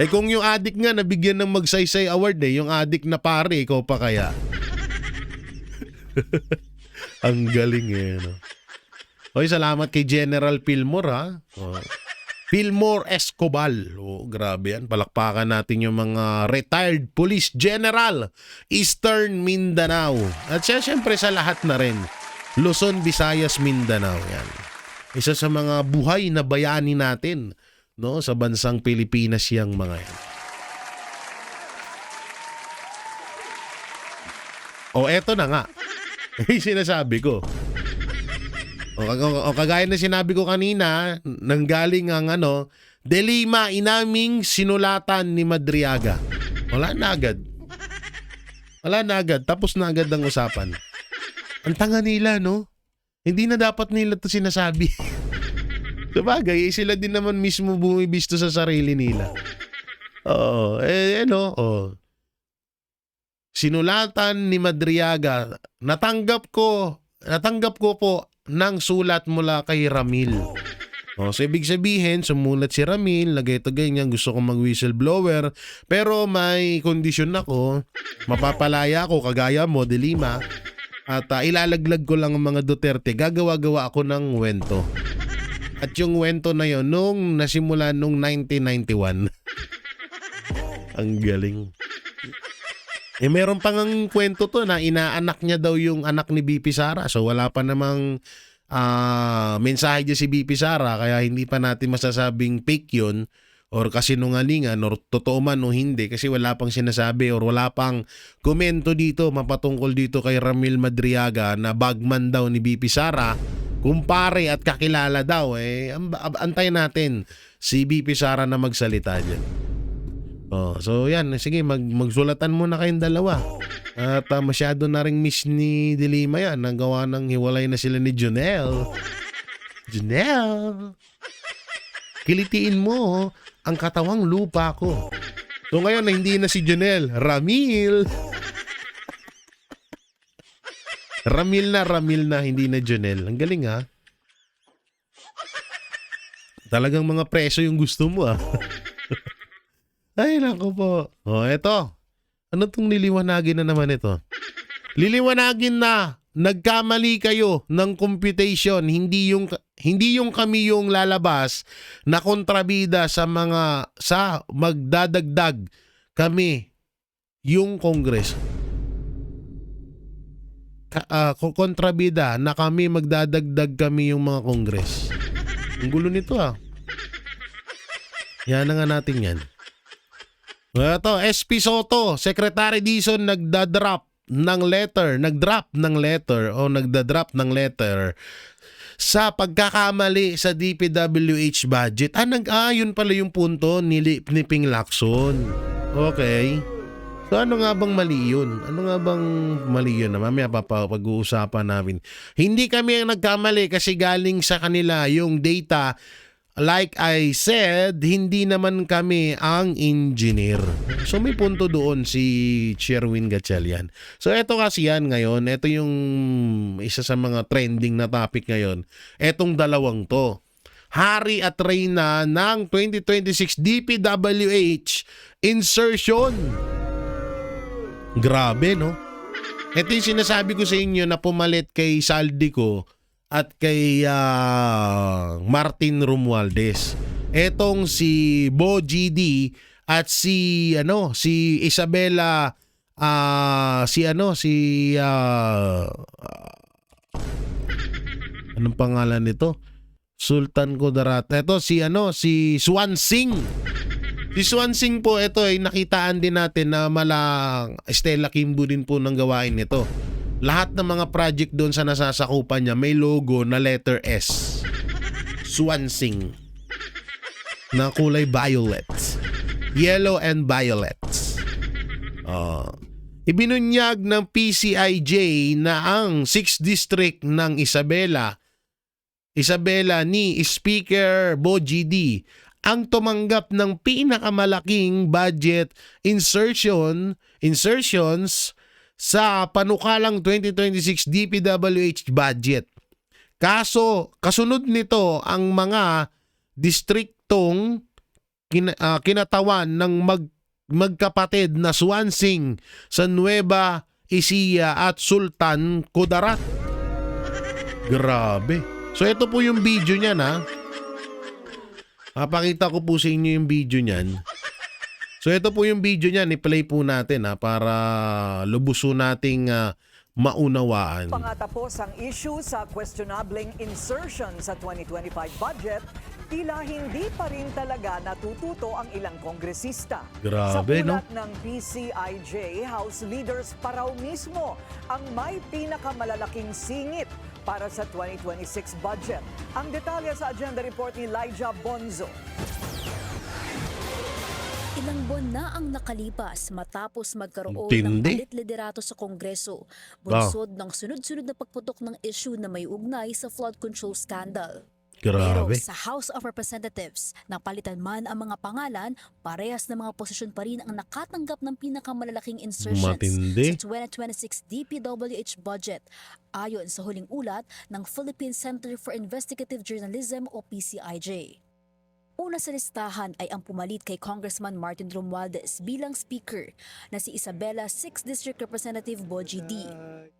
Kung yung adik nga nabigyan ng Magsaysay Award yung adik na pare, ikaw pa kaya? Ang galing Hoy, salamat kay General Fillmore Fillmore Escobal. Grabe yan. Palakpakan natin yung mga retired police general, Eastern Mindanao. At syempre sa lahat na rin Luzon, Visayas, Mindanao. Yan. Isa sa mga buhay na bayani natin, no, sa bansang Pilipinas yang mga yan. O eto na nga. Sinasabi ko. O kagaya na sinabi ko kanina, nanggaling ang Delima inaming sinulatan ni Madriaga. Wala na agad. Tapos na agad ang usapan. Ang tanga nila, no? Hindi na dapat nila to sinasabi. Sabagay, sila din naman mismo bumibisto sa sarili nila. Oo, sinulatan ni Madriaga. Natanggap ko po ng sulat mula kay Ramil. So ibig sabihin, sumulat si Ramil, lagay ito ganyan, gusto kong mag-whistleblower, pero may kondisyon ako, mapapalaya ako kagaya mo, Delima, at ilalaglag ko lang ang mga Duterte, gagawa-gawa ako ng wento. At yung wento na yon nung nasimula nung 1991. Ang galing. Meron pang ang kwento to na inaanak niya daw yung anak ni BP Sara. So wala pa namang mensahe dyan si BP Sara, kaya hindi pa natin masasabing fake yun or kasinungalingan or totoo man o hindi, kasi wala pang sinasabi or wala pang komento dito mapatungkol dito kay Ramil Madriaga na bagman daw ni BP Sara, kumpare at kakilala daw. Antayin natin si BP Sara na magsalita dyan. So yan, sige, magsulatan muna kayong dalawa. At masyado na ring miss ni Delima yan. Nagawa ng hiwalay na sila ni Jonel. Kilitiin mo ang katawang lupa ko. So ngayon, hindi na si Jonel, Ramil. Ramil na, hindi na Jonel. Ang galing ha. Talagang mga preso yung gusto mo ha. Ay, nako po. Eto. Ano tong niliwanagin na naman ito? Liliwanagin na nagkamali kayo ng computation. Hindi yung kami yung lalabas na kontrabida sa magdadagdag kami yung Kongreso. Kontrabida na kami magdadagdag kami yung mga Kongres. Ang gulo nito ha. Yan na nga natin yan. Ito, SP Soto, Secretary Dizon nagdadrop ng letter sa pagkakamali sa DPWH budget. Yun pala yung punto ni Ping Lacson. Okay. So ano nga bang mali yun? Mamaya pag-uusapan namin. Hindi kami ang nagkamali kasi galing sa kanila yung data. Like I said, hindi naman kami ang engineer. So may punto doon si Sherwin Gatchalian. So eto kasi yan ngayon, eto yung isa sa mga trending na topic ngayon. Etong dalawang to. Hari at Reyna ng 2026 DPWH insertion. Grabe, no? Ito yung sinasabi ko sa inyo na pumalit kay Saldico at kay Martin Romualdez. Etong si Bo GD at si Isabela anong pangalan nito? Sultan Kudarat. Ito si Swan Singh. Si Swan Singh po, ito ay nakitaan din natin na malang Stella Kimbo din po ng gawain nito. Lahat ng mga project doon sa nasasakupan niya may logo na letter S. Swan Singh. Na kulay violet. Yellow and violet. Ibinunyag ng PCIJ na ang 6th District ng Isabela ni Speaker Bo GD ang tumanggap ng pinakamalaking budget insertions sa panukalang 2026 DPWH budget. Kasunod nito ang mga distriktong kinatawan ng magkapatid na Swan Singh sa Nueva Ecija at Sultan Kudarat. Grabe. So ito po yung video niyan ha. Papakita ko po sa inyo yung video niyan. So ito po yung video niyan, i-play po natin ha, para lubuso nating maunawaan. Pangatapos ang issue sa questionableng insertion sa 2025 budget, tila hindi pa rin talaga natututo ang ilang kongresista. Sa Grabe, no? ulat ng PCIJ, House leaders pa raw mismo ang may pinakamalalaking singit para sa 2026 budget. Ang detalye sa agenda report ni Elijah Bonzo. Ilang buwan na ang nakalipas matapos magkaroon Tindi. ng palit liderato sa Kongreso, bunsod ng sunod-sunod na pagputok ng issue na may ugnay sa flood control scandal. Pero Grabe. sa House of Representatives, napalitan man ang mga pangalan, parehas na mga posisyon pa rin ang nakatanggap ng pinakamalalaking insertions Matindi. sa 2026 DPWH budget, ayon sa huling ulat ng Philippine Center for Investigative Journalism o PCIJ. Una sa listahan ay ang pumalit kay Congressman Martin Romualdez bilang Speaker na si Isabela 6th District Representative Bogie D.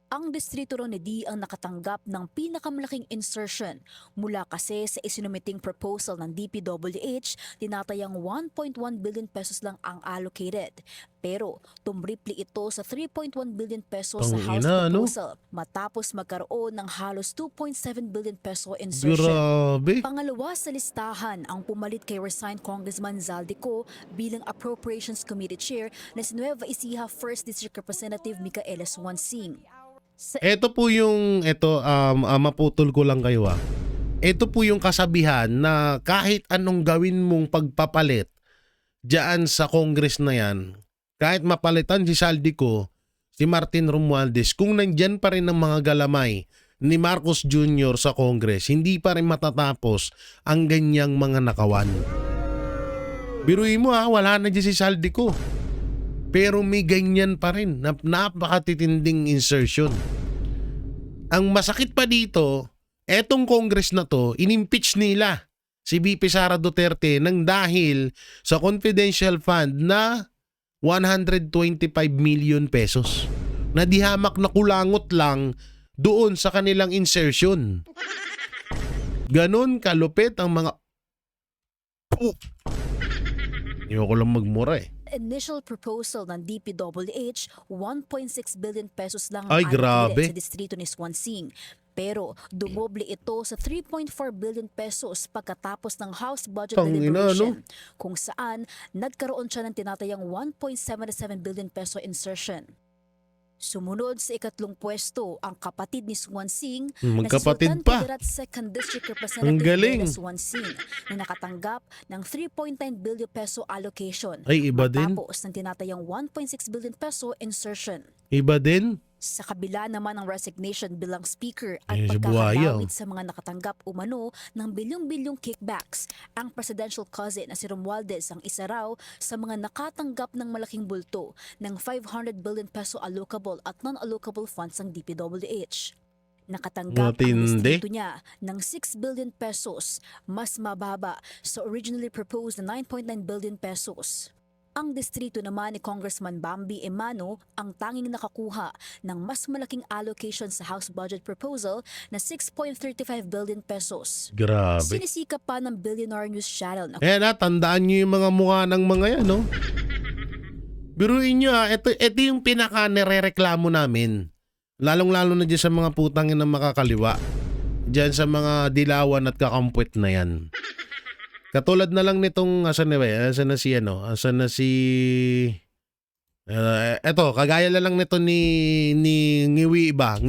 Ang distrito ron ni D ang nakatanggap ng pinakamalaking insertion mula kasi sa isinumiting proposal ng DPWH, tinatayang 1.1 billion pesos lang ang allocated. Pero tumripli ito sa 3.1 billion pesos sa House Tangina, no? proposal matapos magkaroon ng halos 2.7 billion peso insertion. Grabe. Pangalawa sa listahan ang pumalit kay resigned Congressman Zaldico bilang Appropriations Committee Chair na si Nueva Ecija 1st District Representative Micaela Swansing. Sa Ito po yung, maputol ko lang kayo ah. Ito po yung kasabihan na kahit anong gawin mong pagpapalit diyan sa Congress na yan, kahit mapalitan si Saldico, si Martin Romualdez, kung nandyan pa rin ang mga galamay ni Marcos Jr. sa Congress, hindi pa rin matatapos ang ganyang mga nakawan. Biruin mo ha, wala na dyan si Saldico. Pero may ganyan pa rin na napakatitinding insertion. Ang masakit pa dito, etong Congress na to, inimpeach nila si VP Sara Duterte nang dahil sa confidential fund na 125 million pesos na dihamak na kulangot lang doon sa kanilang insertion. Ganon kalupit ang mga... Ayoko lang magmura eh. initial proposal ng DPWH, 1.6 billion pesos lang Ay, ang grabe. allocated sa distrito ni Swansing. Pero dumoble ito sa 3.4 billion pesos pagkatapos ng House Budget Tangina, Deliberation, kung saan nagkaroon siya ng tinatayang 1.77 billion peso insertion. Sumunod sa ikatlong pwesto ang kapatid ni Swansing na si Magkapatid Sultan pa. Kudarat 2nd District Ang Representative galing. Bella Swansing na nakatanggap ng 3.9 billion peso allocation Ay, iba din. matapos ng tinatayang 1.6 billion peso insertion. Iba din. Sa kabila naman ng resignation bilang speaker at Si Buhaya, pagkakadawit sa mga nakatanggap umano ng bilyong-bilyong kickbacks, ang presidential cousin na si Romualdez ang isa raw sa mga nakatanggap ng malaking bulto ng 500 billion peso allocable at non-allocable funds ng DPWH. Nakatanggap ang Matindi. distrito niya ng 6 billion pesos, mas mababa sa originally proposed na 9.9 billion pesos. Ang distrito naman ni Congressman Bambi Emano ang tanging nakakuha ng mas malaking allocation sa House Budget Proposal na 6.35 billion pesos. Grabe. Sinisikap pa ng Billionaire News Channel na Ayan tandaan nyo yung mga mukha ng mga yan, no? Biruin nyo ito yung pinaka nirereklamo namin. Lalong-lalo na dyan sa mga putangin ng makakaliwa. Dyan sa mga dilawan at kakampwet na yan. Katulad na lang nitong, asan na si eto, kagaya na lang nito ni Ngiwi ba?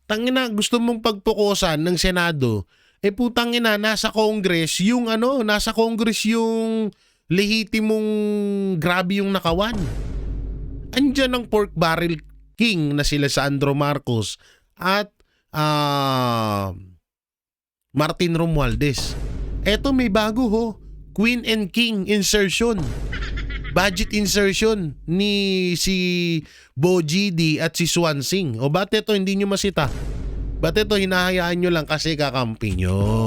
Tangina, gusto mong pagpukusan ng Senado, putangina, nasa Congress yung lehitimong grabe yung nakawan. Andyan ang pork barrel king na sila Sandro Marcos at Martin Romualdez. Eto may bago ho, Queen and King insertion. Budget insertion ni si Bogie D at si Swansing. O ba't ito hindi nyo masita? Ba't ito hinahayaan nyo lang kasi kakampi nyo?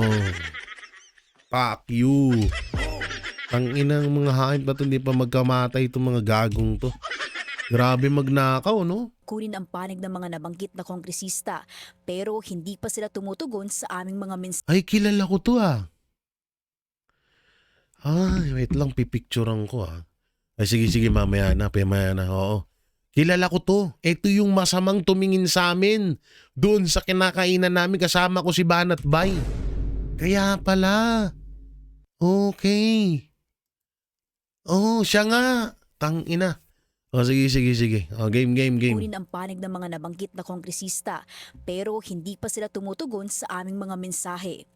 Fuck you. Tanginang mga hain pa ito, hindi pa magkamatay itong mga gagong to. Grabe magnakaw, no? kunin ang panig ng mga nabanggit na kongresista, pero hindi pa sila tumutugon sa aming mga mensahe. Ay, kilala ko to ah. Ay, wait lang, pipicturean ko ah. Ay, sige, mamaya na, oo. Kilala ko to. Ito yung masamang tumingin sa amin. Doon sa kinakainan namin kasama ko si Banat Bay. Kaya pala. Okay. Oh, siya nga. Tangina. Oh, sige. Oh, game. Kunin ang panig ng mga nabanggit na kongresista pero hindi pa sila tumutugon sa aming mga mensahe.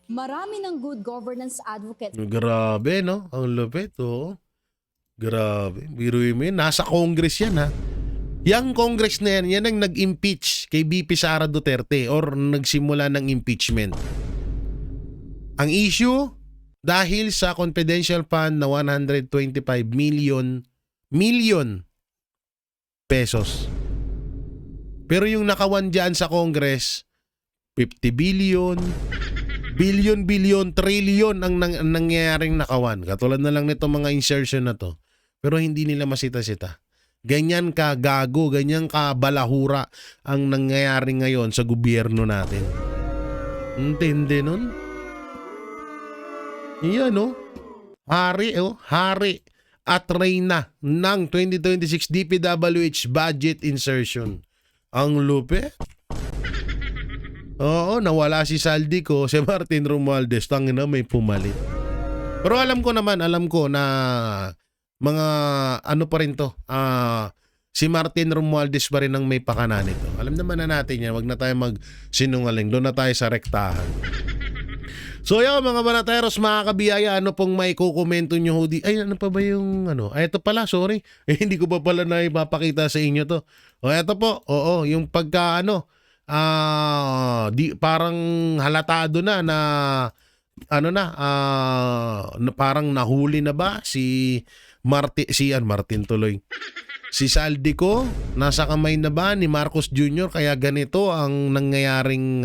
Marami ng good governance advocates Grabe, no? Ang lupit, oh. Grabe. Biruin mo yun. Nasa Congress yan, ha? Yang Congress na yan ang nag-impeach kay BP Sara Duterte or nagsimula ng impeachment. Ang issue, dahil sa confidential fund na 125 million pesos. Pero yung nakawan dyan sa Congress, 50 billion, trillion ang nangyayaring nakawan. Katulad na lang nito mga insertion na to. Pero hindi nila masita-sita. Ganyan ka gago, ganyan ka balahura ang nangyayari ngayon sa gobyerno natin. Intindi nun? Iyan, oh. Hari at reyna ng 2026 DPWH budget insertion. Ang lupit. Oo, nawala si Saldi ko, si Martin Romualdez, tangina may pumalit. Pero alam ko na mga ano pa rin to, si Martin Romualdez pa rin ang may pakana nito. Alam naman na natin yan, wag na tayo magsinungaling, doon na tayo sa rektahan. So yan mga banateros, mga kabiyaya, ano pong may kukomento nyo ho di? Ay, ano pa ba yung ano? Ay, ito pala, sorry. Hindi ko pa pala na ipapakita sa inyo to. O, ito po, oo, yung pagka ano, parang halatado na parang nahuli na ba si Martin tuloy. Si Saldico, nasa kamay na ba ni Marcos Jr. kaya ganito ang nangyayaring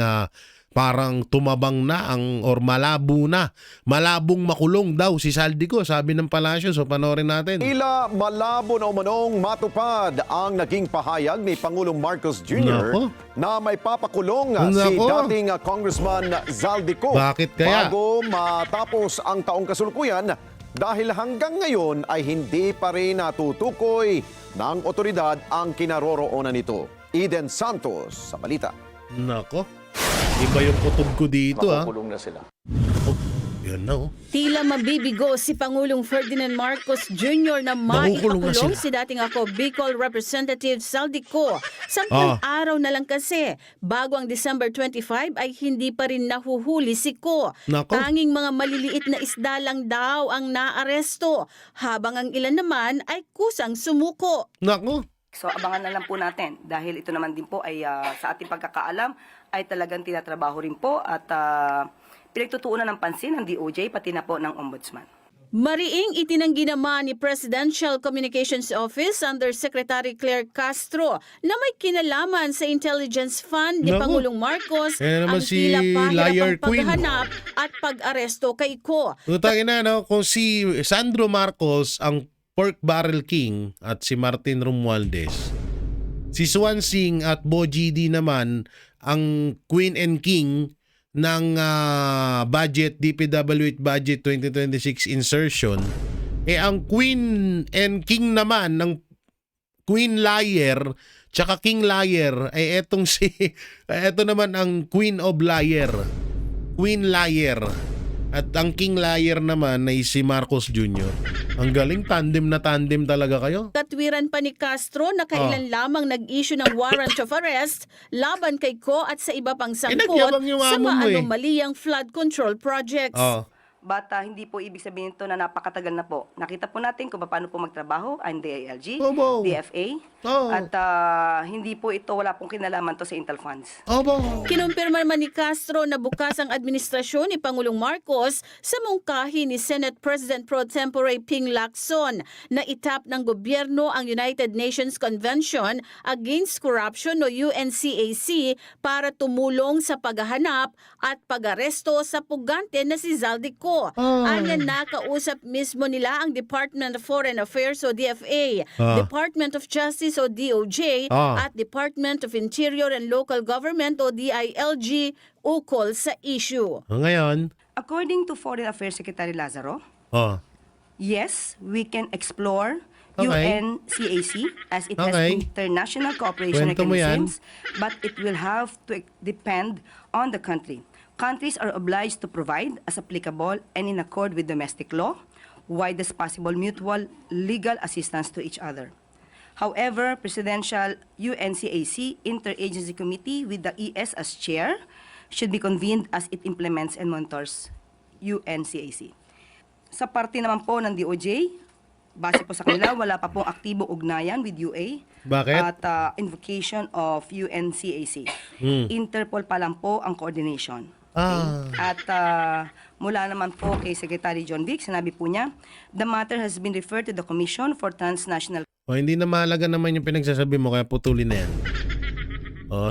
parang tumabang na or malabong makulong daw si Saldico, sabi ng palasyo. So panoorin natin. Tila malabo na umanong matupad ang naging pahayag ni Pangulong Marcos Jr. Nako. na may papakulong si Nako. dating Congressman Zaldico. Bakit kaya? Bago matapos ang taong kasulukuyan dahil hanggang ngayon ay hindi pa rin natutukoy ng otoridad ang kinaroroonan nito. Eden Santos sa balita. Nako. Iba yung kutob ko dito, Makukulong na sila. Oh, yan na, oh. Tila mabibigo si Pangulong Ferdinand Marcos Jr. na Nakukulong na maipakulong sila. si dating Bicol Representative Saldico. 10 araw na lang kasi, bago ang December 25 ay hindi pa rin nahuhuli si Ko. Nako. Tanging mga maliliit na isda lang daw ang naaresto, habang ang ilan naman ay kusang sumuko. Nako. So abangan na lang po natin dahil ito naman din po ay sa ating pagkakaalam ay talagang tinatrabaho rin po at pinagtutuunan ng pansin ng DOJ pati na po ng Ombudsman. Mariing itinanggi naman ni Presidential Communications Office Undersecretary Claire Castro na may kinalaman sa intelligence fund ni Naku. Pangulong Marcos Kaya naman ang si tila Liar pahirapang Queen. paghanap at pag-aresto kay Ko. Utangin na, no? Kung si Sandro Marcos ang Pork Barrel King at si Martin Romualdez, si Swan Singh at Bo GD naman ang Queen and King ng budget, DPWH budget 2026 insertion, ang Queen and King naman ng Queen Liar tsaka King Liar ay eto naman ang Queen of Liar, Queen Liar, at ang King Liar naman ay si Marcos Jr. Ang galing, tandem na tandem talaga kayo. Katwiran pa ni Castro na kailan lamang nag-issue ng warrant of arrest laban kay Ko at sa iba pang sangkot nagyabang yung sa amo mo, maaanomaliyang flood control projects. But hindi po ibig sabihin ito na napakatagal na po. Nakita po natin kung paano po magtrabaho ang DILG, Obo. DFA, Oo. at hindi po ito, wala pong kinalaman to sa Intel Funds. Obo. Kinumpirma naman ni Castro na bukas ang administrasyon ni Pangulong Marcos sa mungkahi ni Senate President Pro Tempore Ping Lacson na itap ng gobyerno ang United Nations Convention Against Corruption o UNCAC para tumulong sa paghahanap at pag-aresto sa pugante na si Zaldico. Anya nakausap mismo nila ang Department of Foreign Affairs o DFA, Department of Justice o DOJ at Department of Interior and Local Government o DILG ukol sa issue. Ngayon, According to Foreign Affairs Secretary Lazaro, oh. yes, we can explore Okay. UNCAC, as it has Okay. international cooperation Kwento mo yan. mechanisms, but it will have to depend on the country. Countries are obliged to provide, as applicable and in accord with domestic law, widest possible mutual legal assistance to each other. However, Presidential UNCAC Interagency Committee with the ES as chair should be convened as it implements and monitors UNCAC. Sa parte naman po ng DOJ, base po sa kanila, wala pa pong aktibong ugnayan with UA. Bakit? At invocation of UNCAC. Interpol pa lang po ang coordination. At mula naman po kay Secretary John Vic, sinabi po niya, the matter has been referred to the Commission for Transnational. O, hindi na mahalaga naman yung pinagsasabi mo, kaya putulin na yan.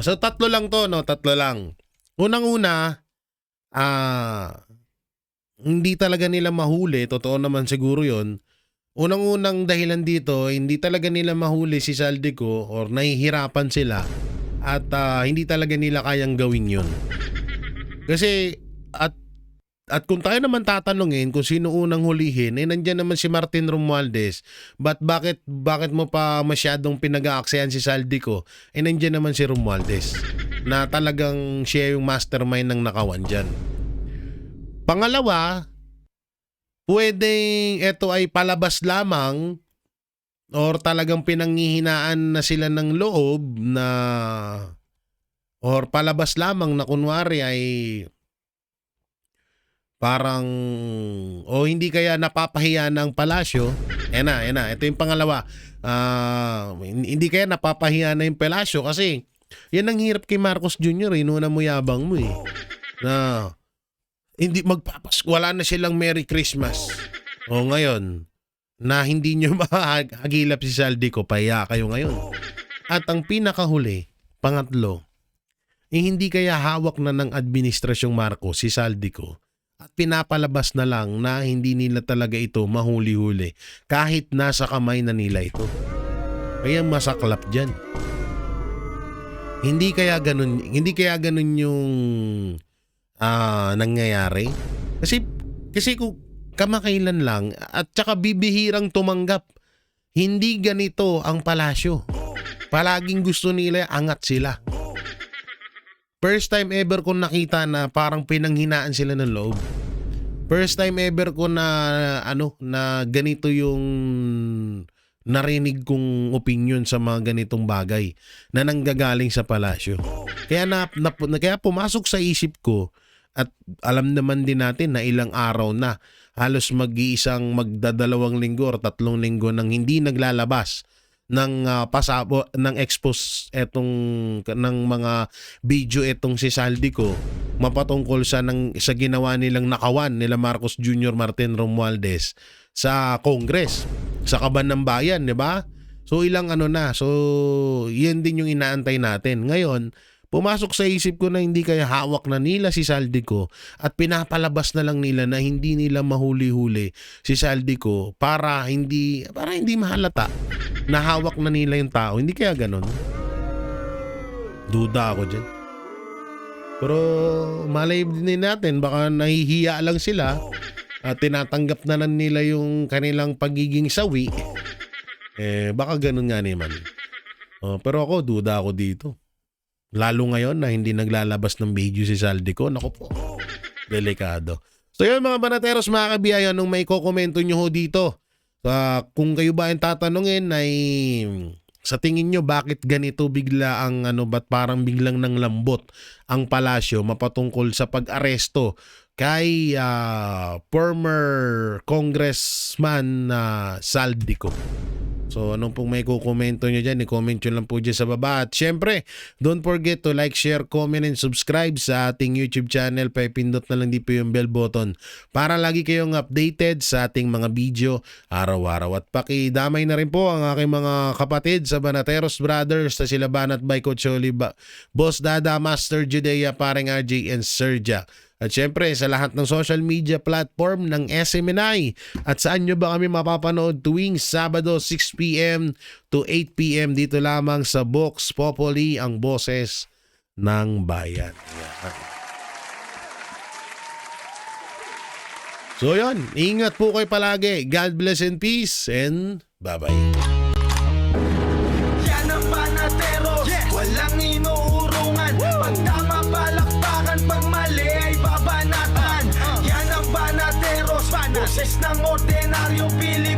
So, tatlo lang to, no? Tatlo lang. Unang-una, hindi talaga nila mahuli. Totoo naman siguro yon. Unang-unang dahilan dito, hindi talaga nila mahuli si Saldico or nahihirapan sila at hindi talaga nila kayang gawin yun. Kasi, at kung tayo naman tatanungin kung sino unang hulihin, nandyan naman si Martin Romualdez. Bakit mo pa masyadong pinag-aaksayan si Saldico? Nandyan naman si Romualdez na talagang siya yung mastermind ng nakawan dyan. Pangalawa, pwedeng ito ay palabas lamang or talagang pinanghihinaan na sila ng loob na or palabas lamang na kunwari ay parang hindi kaya napapahiya ng palasyo. Ito yung pangalawa. Hindi kaya napapahiya na yung palasyo kasi yan ang hirap kay Marcos Jr. Inuna mo yabang mo eh. Na hindi wala na silang Merry Christmas. O ngayon na hindi nyo mahagilap si Saldico, pahiya kayo ngayon. At ang pinakahuli, pangatlo, hindi kaya hawak na ng administrasyong Marcos si Saldico at pinapalabas na lang na hindi nila talaga ito mahuli-huli kahit nasa kamay na nila ito. Kaya masaklap dyan. Hindi kaya ganun yung nangyayari. Kasi kung kamakailan lang at saka bibihirang tumanggap, hindi ganito ang palasyo. Palaging gusto nila angat sila. First time ever ko nakita na parang pinanghinaan sila ng loob. First time ever ko na na ganito yung narinig kong opinion sa mga ganitong bagay na nanggagaling sa palasyo. Kaya pumasok sa isip ko at alam naman din natin na ilang araw na halos magdadalawang linggo o 3 linggo nang hindi naglalabas ng ng expose ng mga video etong si Saldico mapatungkol sa ginawa nilang nakawan nila Marcos Jr. Martin Romualdez sa Congress, sa Kaban ng Bayan, di ba? So ilang so yan din yung inaantay natin. Ngayon, pumasok sa isip ko na hindi kaya hawak na nila si Saldico at pinapalabas na lang nila na hindi nila mahuli-huli si Saldico para hindi mahalata na hawak na nila yung tao. Hindi kaya ganun. Duda ako dyan. Pero malay din natin, baka nahihiya lang sila at tinatanggap na lang nila yung kanilang pagiging sawi. Baka ganun nga naman. Pero ako, duda ako dito. Lalo ngayon na hindi naglalabas ng video si Saldico. Naku po, delikado. So yun mga banateros, mga kabiyayan, nung may kokomento nyo ho dito. Kung kayo ba ang tatanungin ay sa tingin nyo bakit ganito bigla ang ba't parang biglang nang lambot ang palasyo mapatungkol sa pag-aresto kay former Congressman Saldico. So anong pong may kukomento nyo dyan, i-comment nyo lang po dyan sa baba. At syempre, don't forget to like, share, comment, and subscribe sa ating YouTube channel. Pindot na lang din po yung bell button para lagi kayong updated sa ating mga video araw-araw. At pakidamay na rin po ang aking mga kapatid sa Banateros Brothers na sila Banat by Coach Oli, Boss Dada, Master Judea, Paring RJ, and Sir Jack. At syempre sa lahat ng social media platform ng SMNI. At saan nyo ba kami mapapanood tuwing Sabado 6 p.m. to 8 p.m. dito lamang sa Vox Populi, ang boses ng bayan. Yan. So yun, ingat po kayo palagi. God bless and peace and Bye-bye. Yan ang Banateros, walang inuurungan. Pag tama palakpakan, pag mali ay babanatan. Yan ang Banateros, boses ng ordinaryong Pilipino.